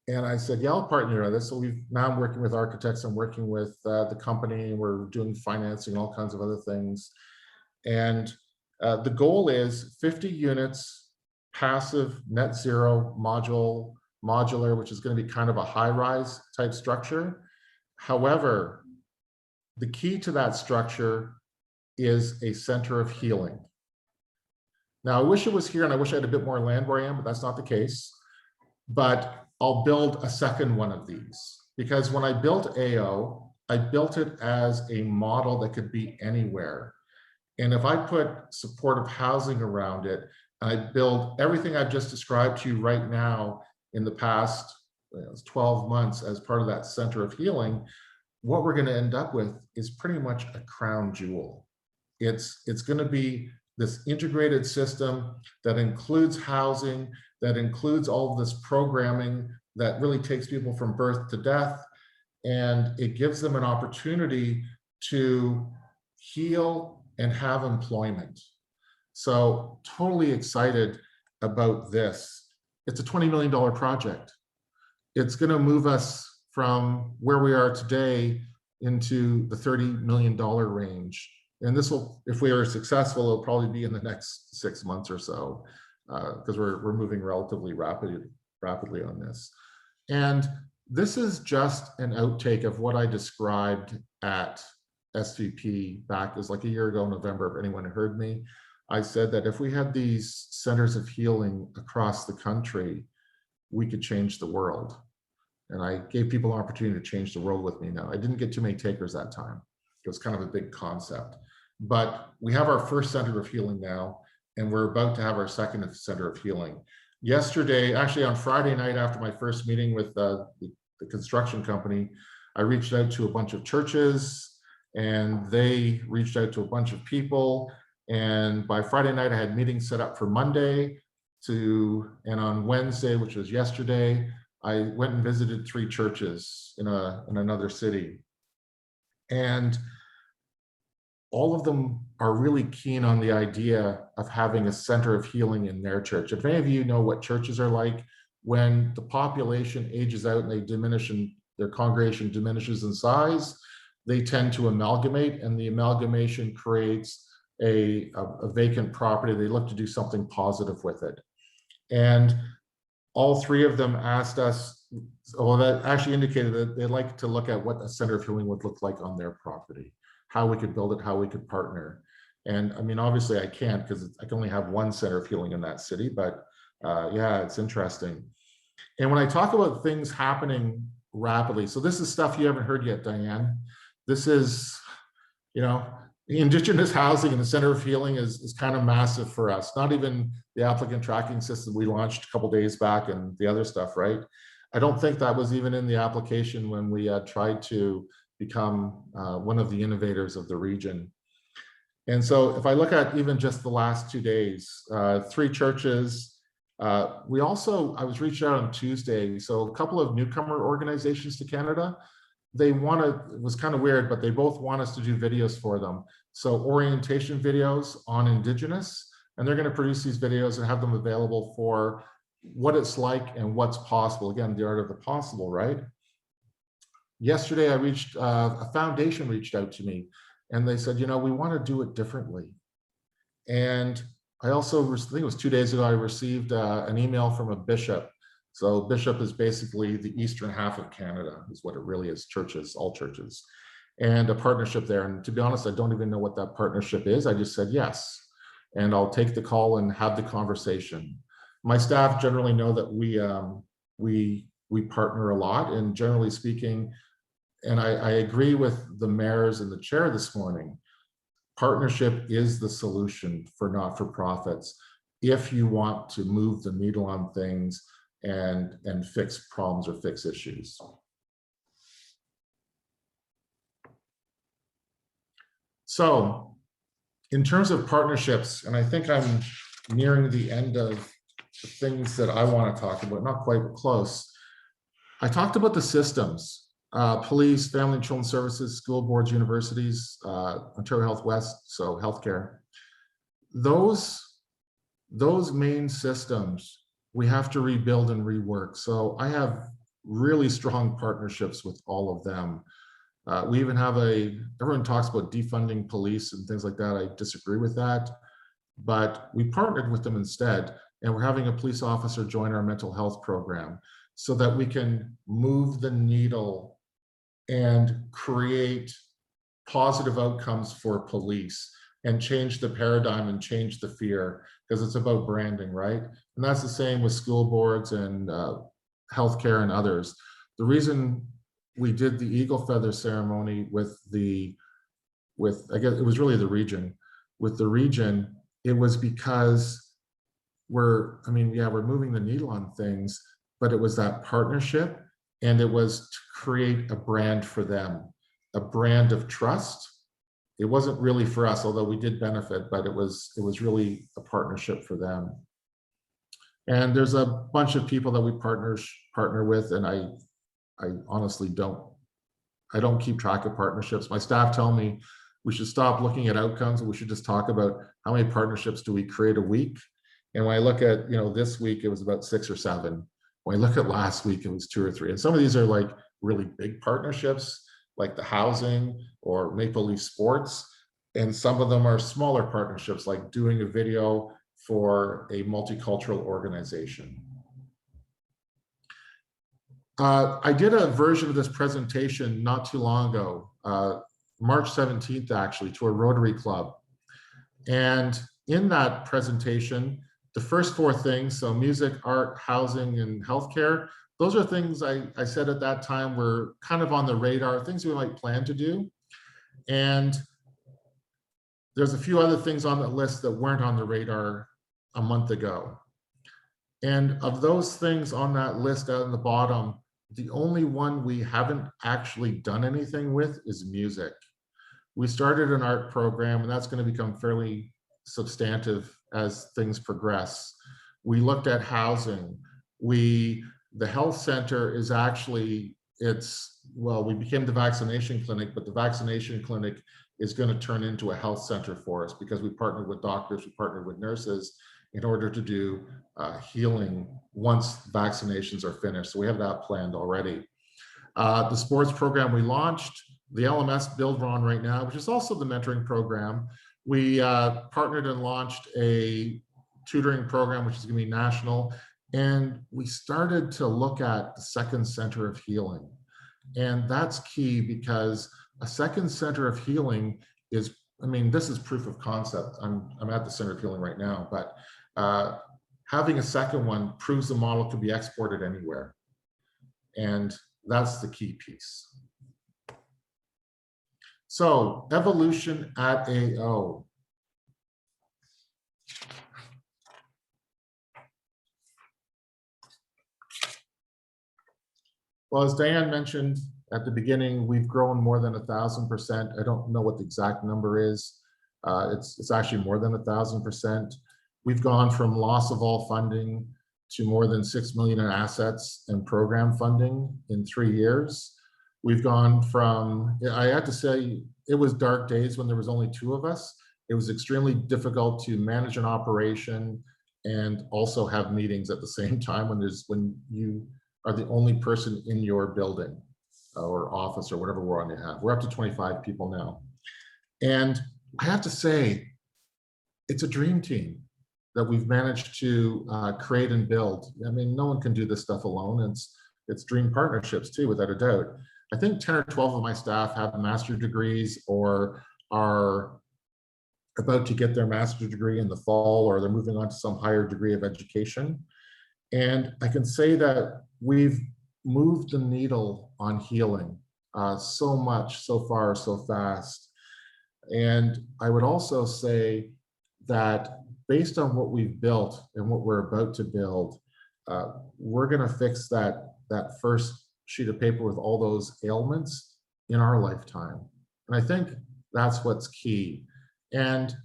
And I said, yeah, I'll partner on this. So now I'm working with architects, I'm working with the company, and we're doing financing and all kinds of other things. And the goal is 50 units, passive, net zero, modular, which is going to be kind of a high-rise type structure. However, the key to that structure is a center of healing. Now, I wish it was here, and I wish I had a bit more land where I am, but that's not the case. But I'll build a second one of these, because when I built AO, I built it as a model that could be anywhere. And if I put supportive housing around it, and I build everything I've just described to you right now in the past 12 months as part of that center of healing, what we're going to end up with is pretty much a crown jewel. It's going to be this integrated system that includes housing, that includes all of this programming that really takes people from birth to death, and it gives them an opportunity to heal and have employment. So totally excited about this. It's a $20 million project. It's going to move us from where we are today into the $30 million range. And this will, if we are successful, it'll probably be in the next 6 months or so, because we're moving relatively rapidly on this. And this is just an outtake of what I described at SVP back, it was like a year ago, November, if anyone heard me. I said that if we had these centers of healing across the country, we could change the world. And I gave people an opportunity to change the world with me now. I didn't get too many takers that time. It was kind of a big concept. But we have our first center of healing now, and we're about to have our second center of healing. Yesterday, actually on Friday night after my first meeting with the construction company, I reached out to a bunch of churches, and they reached out to a bunch of people. And by Friday night, I had meetings set up for Monday and on Wednesday, which was yesterday, I went and visited 3 churches in another city. And all of them are really keen on the idea of having a center of healing in their church. If any of you know what churches are like, when the population ages out and they diminish and their congregation diminishes in size, they tend to amalgamate, and the amalgamation creates a vacant property. They look to do something positive with it. And all 3 of them asked us, well, that actually indicated that they'd like to look at what a center of healing would look like on their property, how we could build it, how we could partner. And I mean, obviously I can't, because I can only have one center of healing in that city, but yeah, it's interesting. And when I talk about things happening rapidly, so this is stuff you haven't heard yet, Diane. This is, Indigenous housing and the center of healing is kind of massive for us. Not even the applicant tracking system we launched a couple days back and the other stuff, right? I don't think that was even in the application when we tried to become one of the innovators of the region. And so if I look at even just the last 2 days, 3 churches, I was reached out on Tuesday. So a couple of newcomer organizations to Canada, it was kind of weird, but they both want us to do videos for them. So orientation videos on Indigenous, and they're going to produce these videos and have them available for what it's like and what's possible. Again, the art of the possible, right? Yesterday, a foundation reached out to me, and they said, we want to do it differently. And I think it was 2 days ago, I received an email from a bishop. So bishop is basically the eastern half of Canada, is what it really is, churches, all churches, and a partnership there. And to be honest, I don't even know what that partnership is. I just said yes, and I'll take the call and have the conversation. My staff generally know that we partner a lot, and generally speaking, and I agree with the mayors and the chair this morning, partnership is the solution for not-for-profits if you want to move the needle on things and fix problems or fix issues. So in terms of partnerships, and I think I'm nearing the end of the things that I want to talk about, not quite, but close. I talked about the systems, police, family and children's services, school boards, universities, Ontario Health West, so healthcare. Those main systems, we have to rebuild and rework. So I have really strong partnerships with all of them. We even have everyone talks about defunding police and things like that. I disagree with that, but we partnered with them instead. And we're having a police officer join our mental health program so that we can move the needle and create positive outcomes for police and change the paradigm and change the fear, because it's about branding, right? And that's the same with school boards and healthcare and others. The reason we did the eagle feather ceremony I guess it was really the region, with the region, it was because we're moving the needle on things, but it was that partnership, and it was to create a brand for them, a brand of trust. It wasn't really for us, although we did benefit, but it was really a partnership for them. And there's a bunch of people that we partner with, and I honestly don't keep track of partnerships. My staff tell me we should stop looking at outcomes, and we should just talk about how many partnerships do we create a week. And when I look at, this week, it was about 6 or 7. When I look at last week, it was 2 or 3. And some of these are like really big partnerships, like the housing or Maple Leaf Sports. And some of them are smaller partnerships, like doing a video for a multicultural organization. I did a version of this presentation not too long ago, March 17th, actually, to a Rotary Club. And in that presentation, the first 4 things, so music, art, housing, and healthcare, those are things I said at that time were kind of on the radar, things we might plan to do. And there's a few other things on the list that weren't on the radar a month ago. And of those things on that list out in the bottom, the only one we haven't actually done anything with is music. We started an art program, and that's going to become fairly substantive as things progress. We looked at housing. The health center is actually, we became the vaccination clinic, but the vaccination clinic is going to turn into a health center for us because we partnered with doctors, we partnered with nurses in order to do healing once vaccinations are finished. So we have that planned already. The sports program we launched, the LMS build we're on right now, which is also the mentoring program. We partnered and launched a tutoring program, which is going to be national. And we started to look at the second center of healing. And that's key because a second center of healing is, this is proof of concept. I'm at the center of healing right now, but having a second one proves the model can be exported anywhere. And that's the key piece. So evolution at AO. Well, as Diane mentioned at the beginning, we've grown more than 1,000%. I don't know what the exact number is. It's actually more than 1,000%. We've gone from loss of all funding to more than 6 million in assets and program funding in 3 years. We've gone from, I have to say, it was dark days when there was only 2 of us. It was extremely difficult to manage an operation and also have meetings at the same time when you are the only person in your building or office or whatever we're on to have. We're up to 25 people now. And I have to say, it's a dream team that we've managed to create and build. No one can do this stuff alone. It's dream partnerships too, without a doubt. I think 10 or 12 of my staff have master's degrees or are about to get their master's degree in the fall, or they're moving on to some higher degree of education. And I can say that we've moved the needle on healing so much, so far, so fast. And I would also say that based on what we've built and what we're about to build, we're going to fix that first sheet of paper with all those ailments in our lifetime. And I think that's what's key. And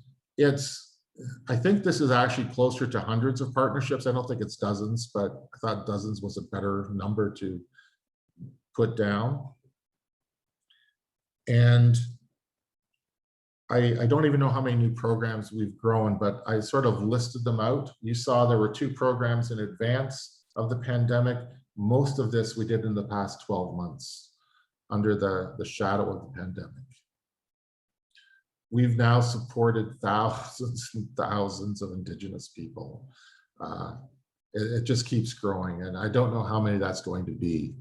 I think this is actually closer to hundreds of partnerships. I don't think it's dozens, but I thought dozens was a better number to put down. And I don't even know how many new programs we've grown, but I sort of listed them out. You saw there were 2 programs in advance of the pandemic. Most of this we did in the past 12 months under the shadow of the pandemic. We've now supported thousands and thousands of Indigenous people. It just keeps growing, and I don't know how many that's going to be.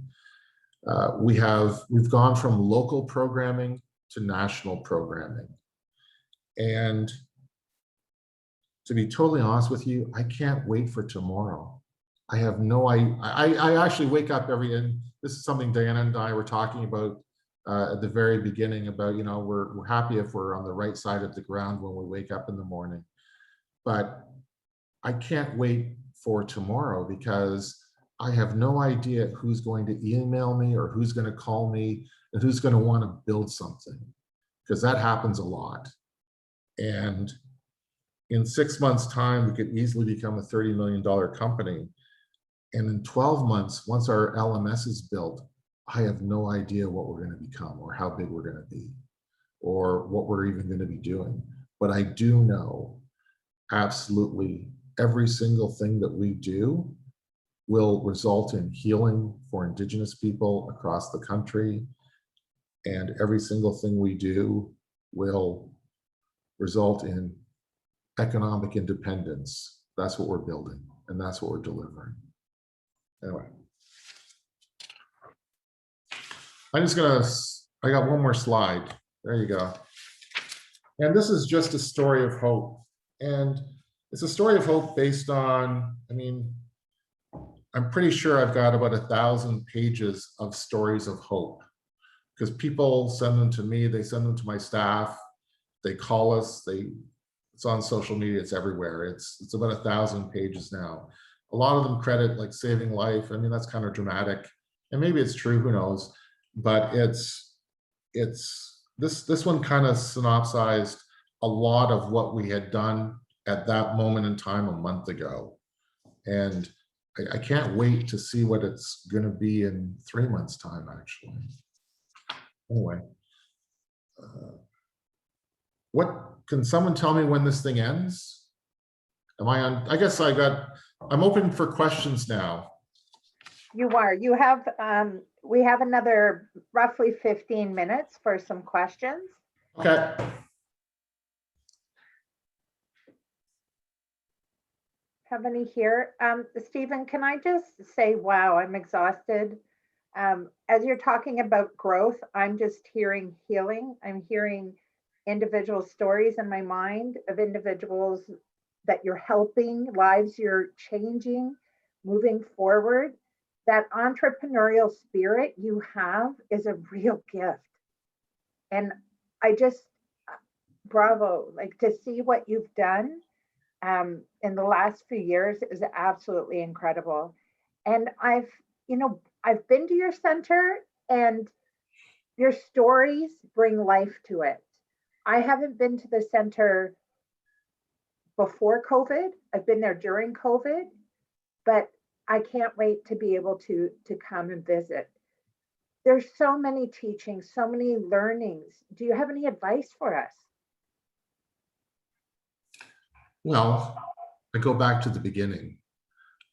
We've gone from local programming to national programming. And to be totally honest with you, I can't wait for tomorrow. I have no idea. I actually wake up and this is something Diana and I were talking about at the very beginning about, you know, we're happy if we're on the right side of the ground when we wake up in the morning. But I can't wait for tomorrow because I have no idea who's going to email me or who's going to call me and who's going to want to build something, because that happens a lot. And in 6 months' time, we could easily become a $30 million company. And in 12 months, once our LMS is built, I have no idea what we're going to become or how big we're going to be or what we're even going to be doing. But I do know absolutely every single thing that we do will result in healing for Indigenous people across the country. And every single thing we do will result in economic independence. That's what we're building, and that's what we're delivering. Anyway, I got one more slide. There you go. And this is just a story of hope. And it's a story of hope based on, I mean, I'm pretty sure I've got about 1,000 pages of stories of hope, because people send them to me, they send them to my staff, they call us, it's on social media, it's everywhere. It's about 1,000 pages now. A lot of them credit like saving life. I mean, that's kind of dramatic, and maybe it's true, who knows? But this one kind of synopsized a lot of what we had done at that moment in time a month ago. And I can't wait to see what it's going to be in 3 months' time, actually. Anyway, can someone tell me when this thing ends? Am I on? I guess I'm open for questions now. You are. You have, we have another roughly 15 minutes for some questions. Okay. Have any here? Stephen, can I just say, wow, I'm exhausted. As you're talking about growth, I'm just hearing healing. I'm hearing individual stories in my mind of individuals that you're helping, lives you're changing, moving forward. That entrepreneurial spirit you have is a real gift. And I just, bravo, like to see what you've done in the last few years is absolutely incredible. And I've been to your center, and your stories bring life to it. I haven't been to the center before COVID. I've been there during COVID, but I can't wait to be able to come and visit. There's so many teachings, so many learnings. Do you have any advice for us? Well, I go back to the beginning.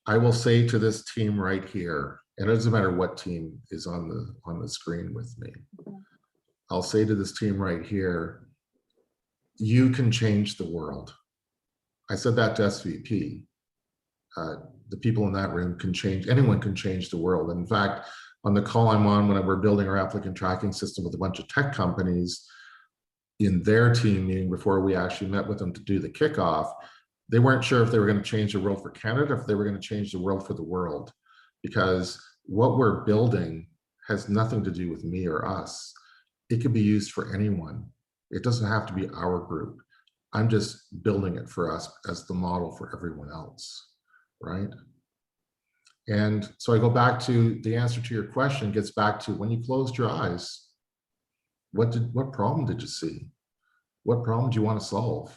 I will say to this team right here, and it doesn't matter what team is on the screen with me. I'll say to this team right here, you can change the world. I said that to SVP. The people in that room can change, anyone can change the world. And in fact, on the call I'm on when we're building our applicant tracking system with a bunch of tech companies, in their team meeting before we actually met with them to do the kickoff, they weren't sure if they were going to change the world for Canada, if they were going to change the world for the world, because what we're building has nothing to do with me or us. It could be used for anyone. It doesn't have to be our group. I'm just building it for us as the model for everyone else, right? And so I go back to the answer to your question, gets back to when you closed your eyes, what problem did you see? What problem do you want to solve?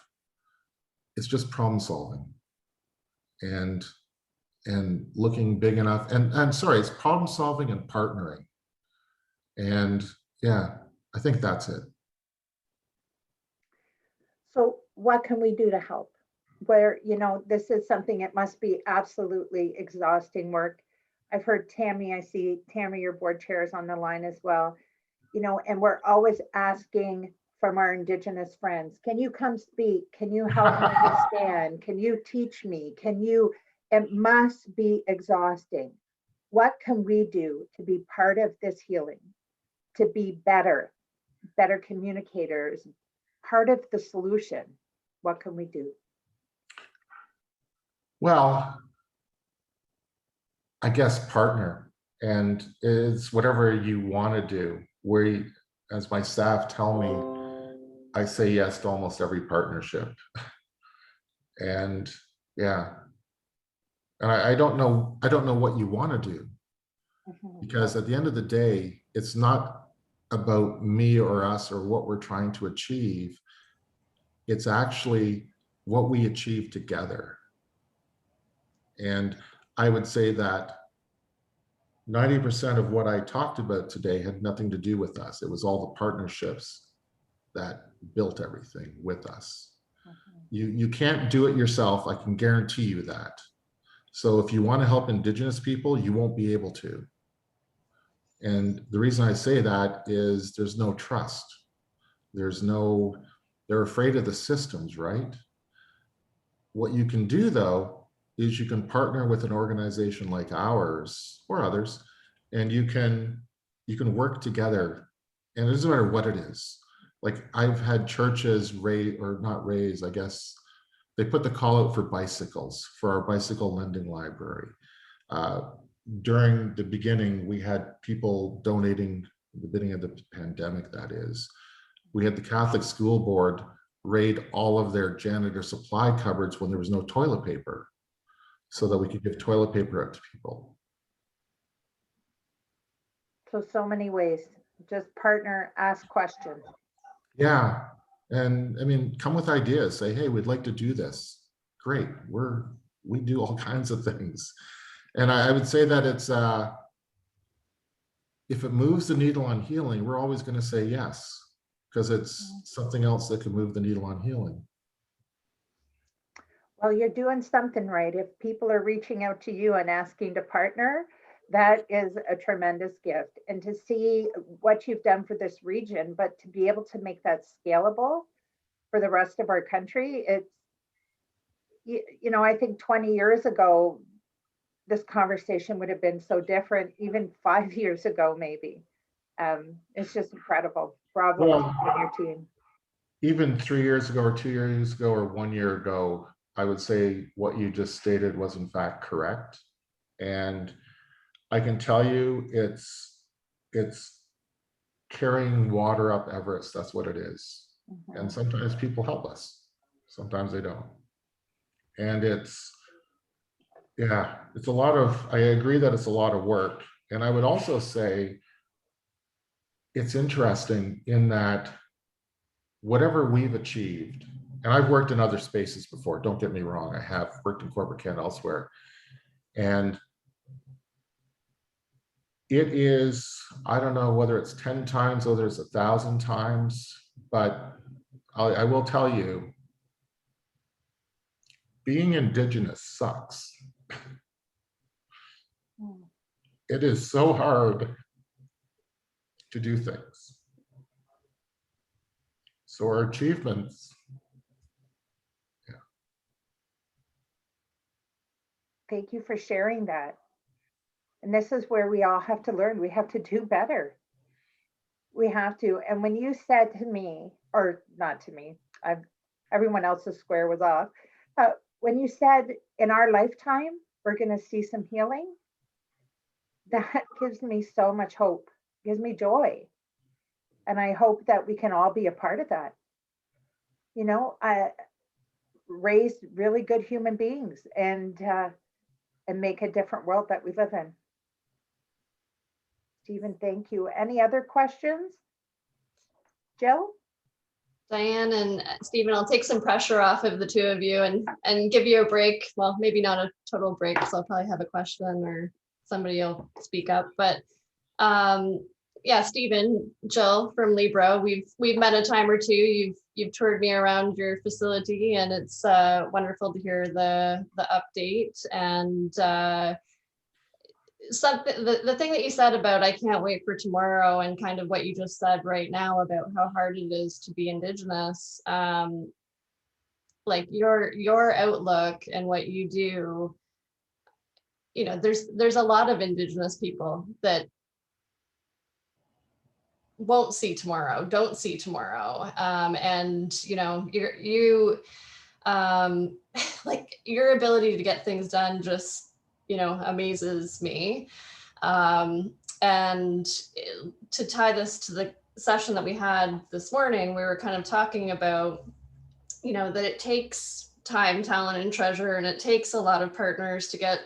It's just problem solving and looking big enough. And sorry, it's problem solving and partnering. And yeah, I think that's it. So what can we do to help? Where, this is something, it must be absolutely exhausting work. I've heard Tammy, I see Tammy, your board chair, is on the line as well. And we're always asking from our Indigenous friends, can you come speak? Can you help me understand? Can you teach me? It must be exhausting. What can we do to be part of this healing, to be better communicators, part of the solution? What can we do? Well, I guess partner, and it's whatever you want to do. as my staff tell me, I say yes to almost every partnership. And yeah, and I don't know what you want to do, Mhm. because at the end of the day, it's not about me or us or what we're trying to achieve. It's actually what we achieve together. And I would say that 90% of what I talked about today had nothing to do with us. It was all the partnerships that built everything with us. Mhm. You can't do it yourself. I can guarantee you that. So if you want to help Indigenous people, you won't be able to. And the reason I say that is there's no trust. They're afraid of the systems, right? What you can do though, is you can partner with an organization like ours or others, and you can work together. And it doesn't matter what it is. Like I've had churches raise, or not raise, I guess, they put the call out for bicycles for our bicycle lending library. Uh, During the beginning, we had people donating, the beginning of the pandemic, that is. We had the Catholic School Board raid all of their janitor supply cupboards when there was no toilet paper, so that we could give toilet paper out to people. So many ways. Just partner, ask questions. Yeah, and I mean, come with ideas. Say, hey, we'd like to do this. Great, we do all kinds of things, and I would say that it's if it moves the needle on healing, we're always going to say yes, because it's something else that can move the needle on healing. Well, you're doing something right. If people are reaching out to you and asking to partner, that is a tremendous gift. And to see what you've done for this region, but to be able to make that scalable for the rest of our country, it's, I think 20 years ago, this conversation would have been so different, even 5 years ago, maybe. It's just incredible. Bravo to Well, you and your team. even 3 years ago or 2 years ago or 1 year ago, I would say what you just stated was in fact correct. And I can tell you it's carrying water up Everest. That's what it is. And Mhm. sometimes people help us, sometimes they don't. And it's a lot of, I agree that it's a lot of work. And I would also say it's interesting in that whatever we've achieved, and I've worked in other spaces before, don't get me wrong, I have worked in corporate Canada elsewhere. And it is, I don't know whether it's 10 times, whether it's 1,000 times, but I will tell you, being Indigenous sucks. Mm. It is so hard to do things. So our achievements, Thank you for sharing that. And this is where we all have to learn. We have to do better. We have to. And when you said to me, or not to me, everyone else's square was off. When you said in our lifetime, we're going to see some healing, that gives me so much hope, gives me joy. And I hope that we can all be a part of that. I raise really good human beings and make a different world that we live in. Stephen, thank you. Any other questions? Jill? Diane and Stephen, I'll take some pressure off of the two of you and give you a break. Well, maybe not a total break, so I'll probably have a question or somebody will speak up. But yeah, Stephen, Jill from Libro, we've met a time or two. You've toured me around your facility, and it's wonderful to hear the update. And something, the thing that you said about I can't wait for tomorrow, and kind of what you just said right now about how hard it is to be Indigenous, like your outlook and what you do, there's a lot of Indigenous people that won't see tomorrow, don't see tomorrow, and you like your ability to get things done just amazes me. And to tie this to session that we had this morning, we were kind of talking about, that it takes time, talent, and treasure, and it takes a lot of partners to get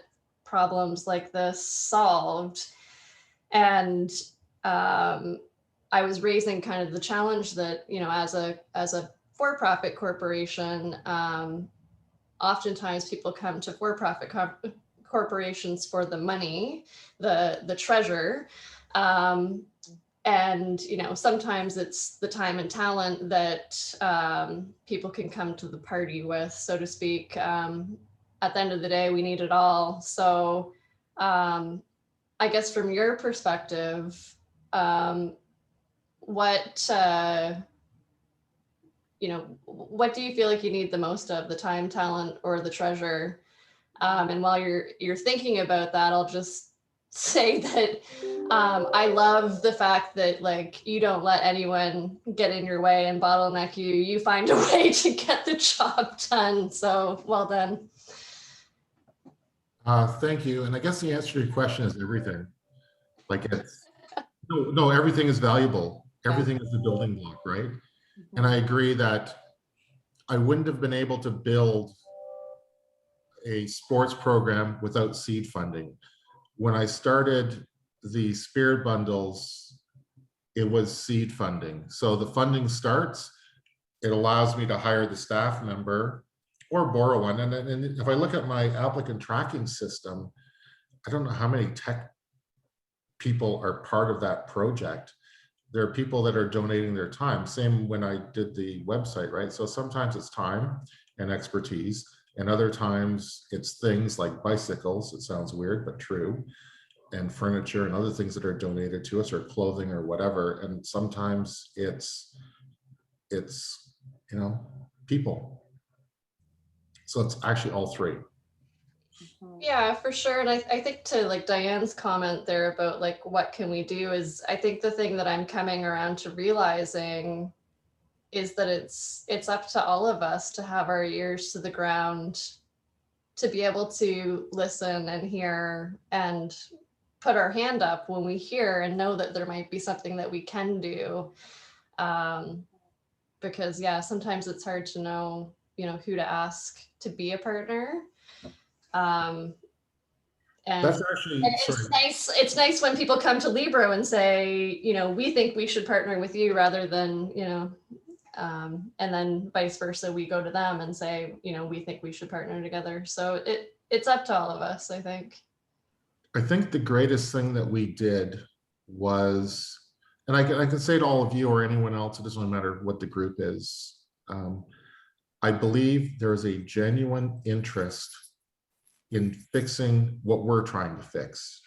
problems like this solved. And I was raising kind of the challenge that, as a for-profit corporation, oftentimes people come to for-profit corporations for the money, the treasure. And, sometimes it's the time and talent that people can come to the party with, so to speak. At the end of the day, we need it all. So I guess from your perspective, what do you feel like you need the most of, the time, talent, or the treasure? And while you're thinking about that, I'll just say that I love the fact that, like, you don't let anyone get in your way and bottleneck you. You find a way to get the job done. So well done. Thank you. And I guess the answer to your question is everything. Like no, everything is valuable. Everything is the building block, right? And I agree that I wouldn't have been able to build a sports program without seed funding. When I started the Spirit Bundles, it was seed funding. So the funding starts, it allows me to hire the staff member or borrow one. And if I look at my applicant tracking system, I don't know how many tech people are part of that project. There are people that are donating their time. Same when I did the website, right? So sometimes it's time and expertise, and other times it's things like bicycles, it sounds weird, but true, and furniture and other things that are donated to us, or clothing or whatever. And sometimes it's people. So it's actually all three. Yeah, for sure. And I think to, like, Diane's comment there about, like, what can we do, is I think the thing that I'm coming around to realizing is that it's up to all of us to have our ears to the ground, to be able to listen and hear and put our hand up when we hear and know that there might be something that we can do. Because sometimes it's hard to know, who to ask to be a partner. And That's actually, it's nice when people come to Libro and say, we think we should partner with you, rather than, and then vice versa, we go to them and say, we think we should partner together. So it's up to all of us, I think. I think the greatest thing that we did was, and I can say to all of you or anyone else, it doesn't matter what the group is, I believe there is a genuine interest in fixing what we're trying to fix.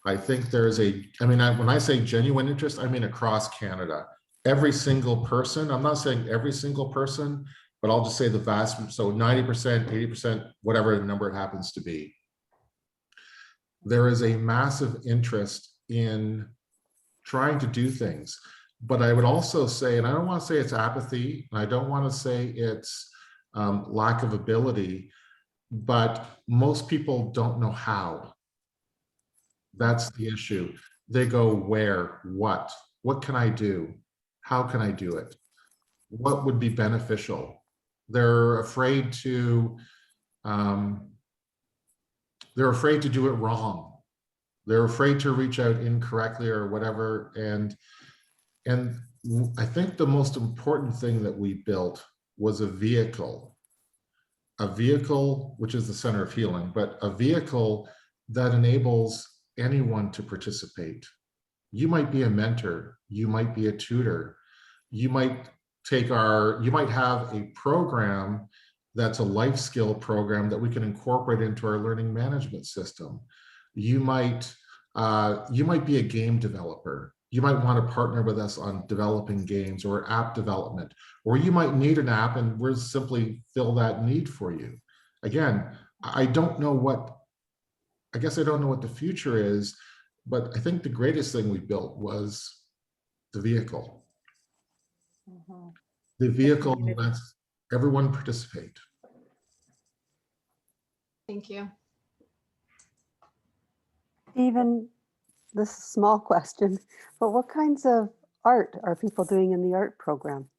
I think there is when I say genuine interest, I mean across Canada. Every single person, I'm not saying every single person, but I'll just say the vast, so 90%, 80%, whatever the number it happens to be. There is a massive interest in trying to do things. But I would also say, and I don't want to say it's apathy, and I don't want to say it's lack of ability, but most people don't know how. That's the issue. They go, where, what can I do? How can I do it? What would be beneficial? They're afraid to do it wrong. They're afraid to reach out incorrectly or whatever. And I think the most important thing that we built was a vehicle, which is the center of healing, but a vehicle that enables anyone to participate. You might be a mentor, you might be a tutor, you might have a program that's a life skill program that we can incorporate into our learning management system. You might be a game developer. You might want to partner with us on developing games or app development, or you might need an app and we'll simply fill that need for you. Again, I don't know what the future is, but I think the greatest thing we built was the vehicle. The vehicle lets everyone participate. Thank you. Stephen, this is a small question, but what kinds of art are people doing in the art program?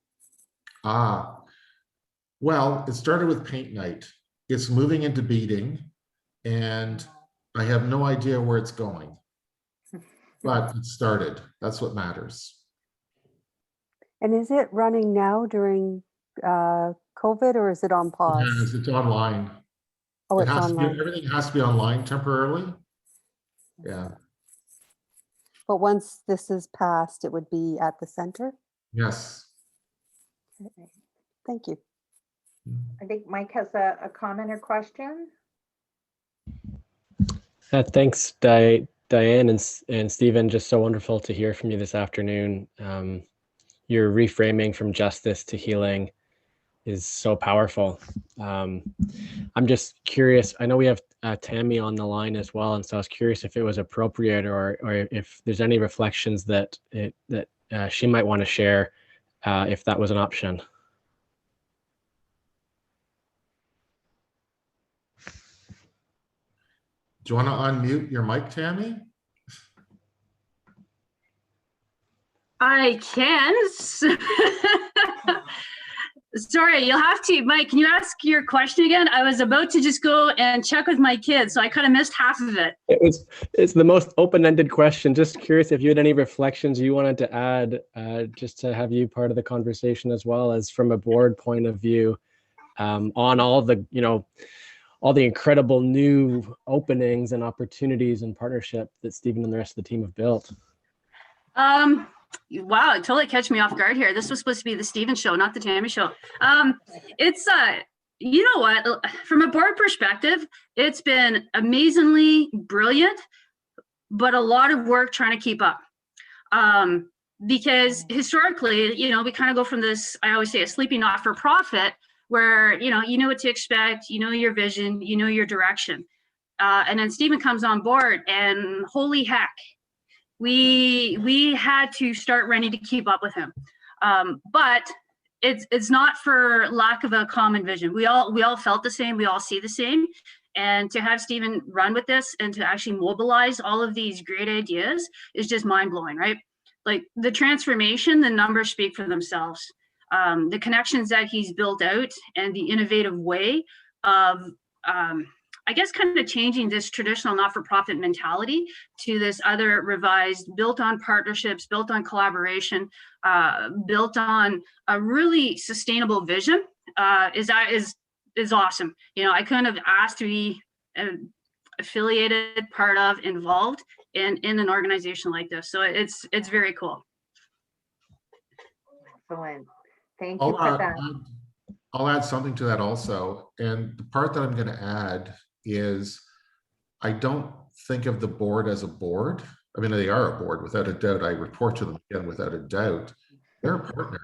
Well, it started with paint night. It's moving into beading, and I have no idea where it's going, but it started. That's what matters. And is it running now during COVID, or is it on pause? Yes, it's online. Oh, It it's has to be, online. everything has to be online temporarily. Yeah. But once this is passed, it would be at the center? Yes. Thank you. I think Mike has a comment or question. Thanks, Diane and Stephen. Just so wonderful to hear from you this afternoon. Your reframing from justice to healing is so powerful. I'm just curious. I know we have Tammy on the line as well, and so I was curious if it was appropriate, or if there's any reflections that she might want to share, if that was an option. Do you want to unmute your mic, Tammy? I can. Sorry, you'll have to, Mike, can you ask your question again? I was about to just go and check with my kids, so I kind of missed half of it. It's the most open-ended question. Just curious if you had any reflections you wanted to add, just to have you part of the conversation, as well as from a board point of view, on all the, all the incredible new openings and opportunities and partnership that Stephen and the rest of the team have built. Wow, it totally catch me off guard here. This was supposed to be the Stephen show, not the Tammy show. It's you know what, from a board perspective, it's been amazingly brilliant, but a lot of work trying to keep up. Because historically, we kind of go from this, I always say, a sleeping not-for-profit, where you know what to expect, your vision, your direction. And then Stephen comes on board, and holy heck, we had to start running to keep up with him. But it's not for lack of a common vision. We all felt the same, we all see the same. And to have Stephen run with this and to actually mobilize all of these great ideas is just mind-blowing, right? Like the transformation, the numbers speak for themselves. The connections that he's built out and the innovative way of I guess kind of changing this traditional not-for-profit mentality to this other revised, built on partnerships, built on collaboration, built on a really sustainable vision is awesome. I couldn't have asked to be affiliated, part of, involved in an organization like this. So it's very cool. Excellent. Thank you for that. I'll add something to that also. And the part that I'm going to add is I don't think of the board as a board. I mean, they are a board without a doubt. I report to them again without a doubt. They're a partner.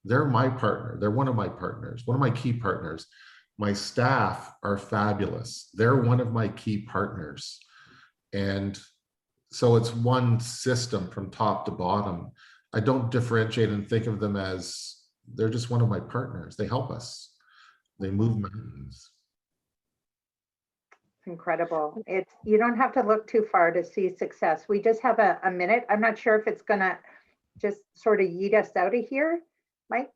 They're my partner. They're one of my partners, one of my key partners. My staff are fabulous. They're one of my key partners. And so it's one system from top to bottom. I don't differentiate and think of them as, they're just one of my partners. They help us. They move mountains. Incredible. You don't have to look too far to see success. We just have a minute. I'm not sure if it's gonna just sort of yeet us out of here. Mike,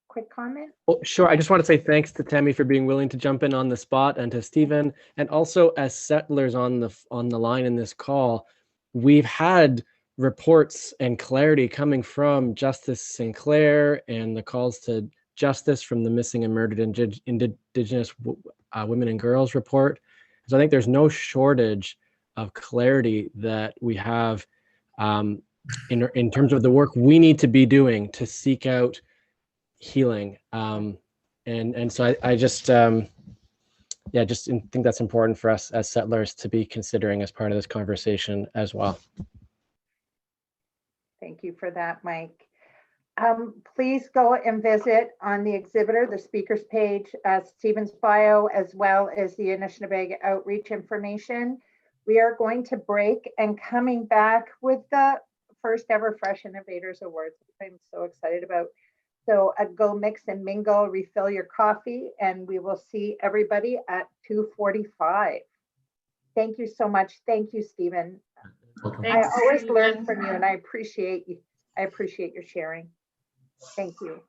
quick comment? Well, sure. I just want to say thanks to Tammy for being willing to jump in on the spot, and to Stephen, and also as settlers on the line in this call. We've had reports and clarity coming from Justice Sinclair and the calls to justice from the Missing and Murdered Indigenous Women and Girls report. So I think there's no shortage of clarity that we have in terms of the work we need to be doing to seek out healing. And so I just think that's important for us as settlers to be considering as part of this conversation as well. Thank you for that, Mike. Please go and visit on the exhibitor, the speakers page, Stephen's bio, as well as the Anishnabeg outreach information. We are going to break and coming back with the first ever Fresh Innovators Awards, which I'm so excited about. So go mix and mingle, refill your coffee, and we will see everybody at 2:45. Thank you so much. Thank you, Stephen. Welcome. I Thanks, always Stephen. learn from you and I appreciate you. I appreciate your sharing. Thank you.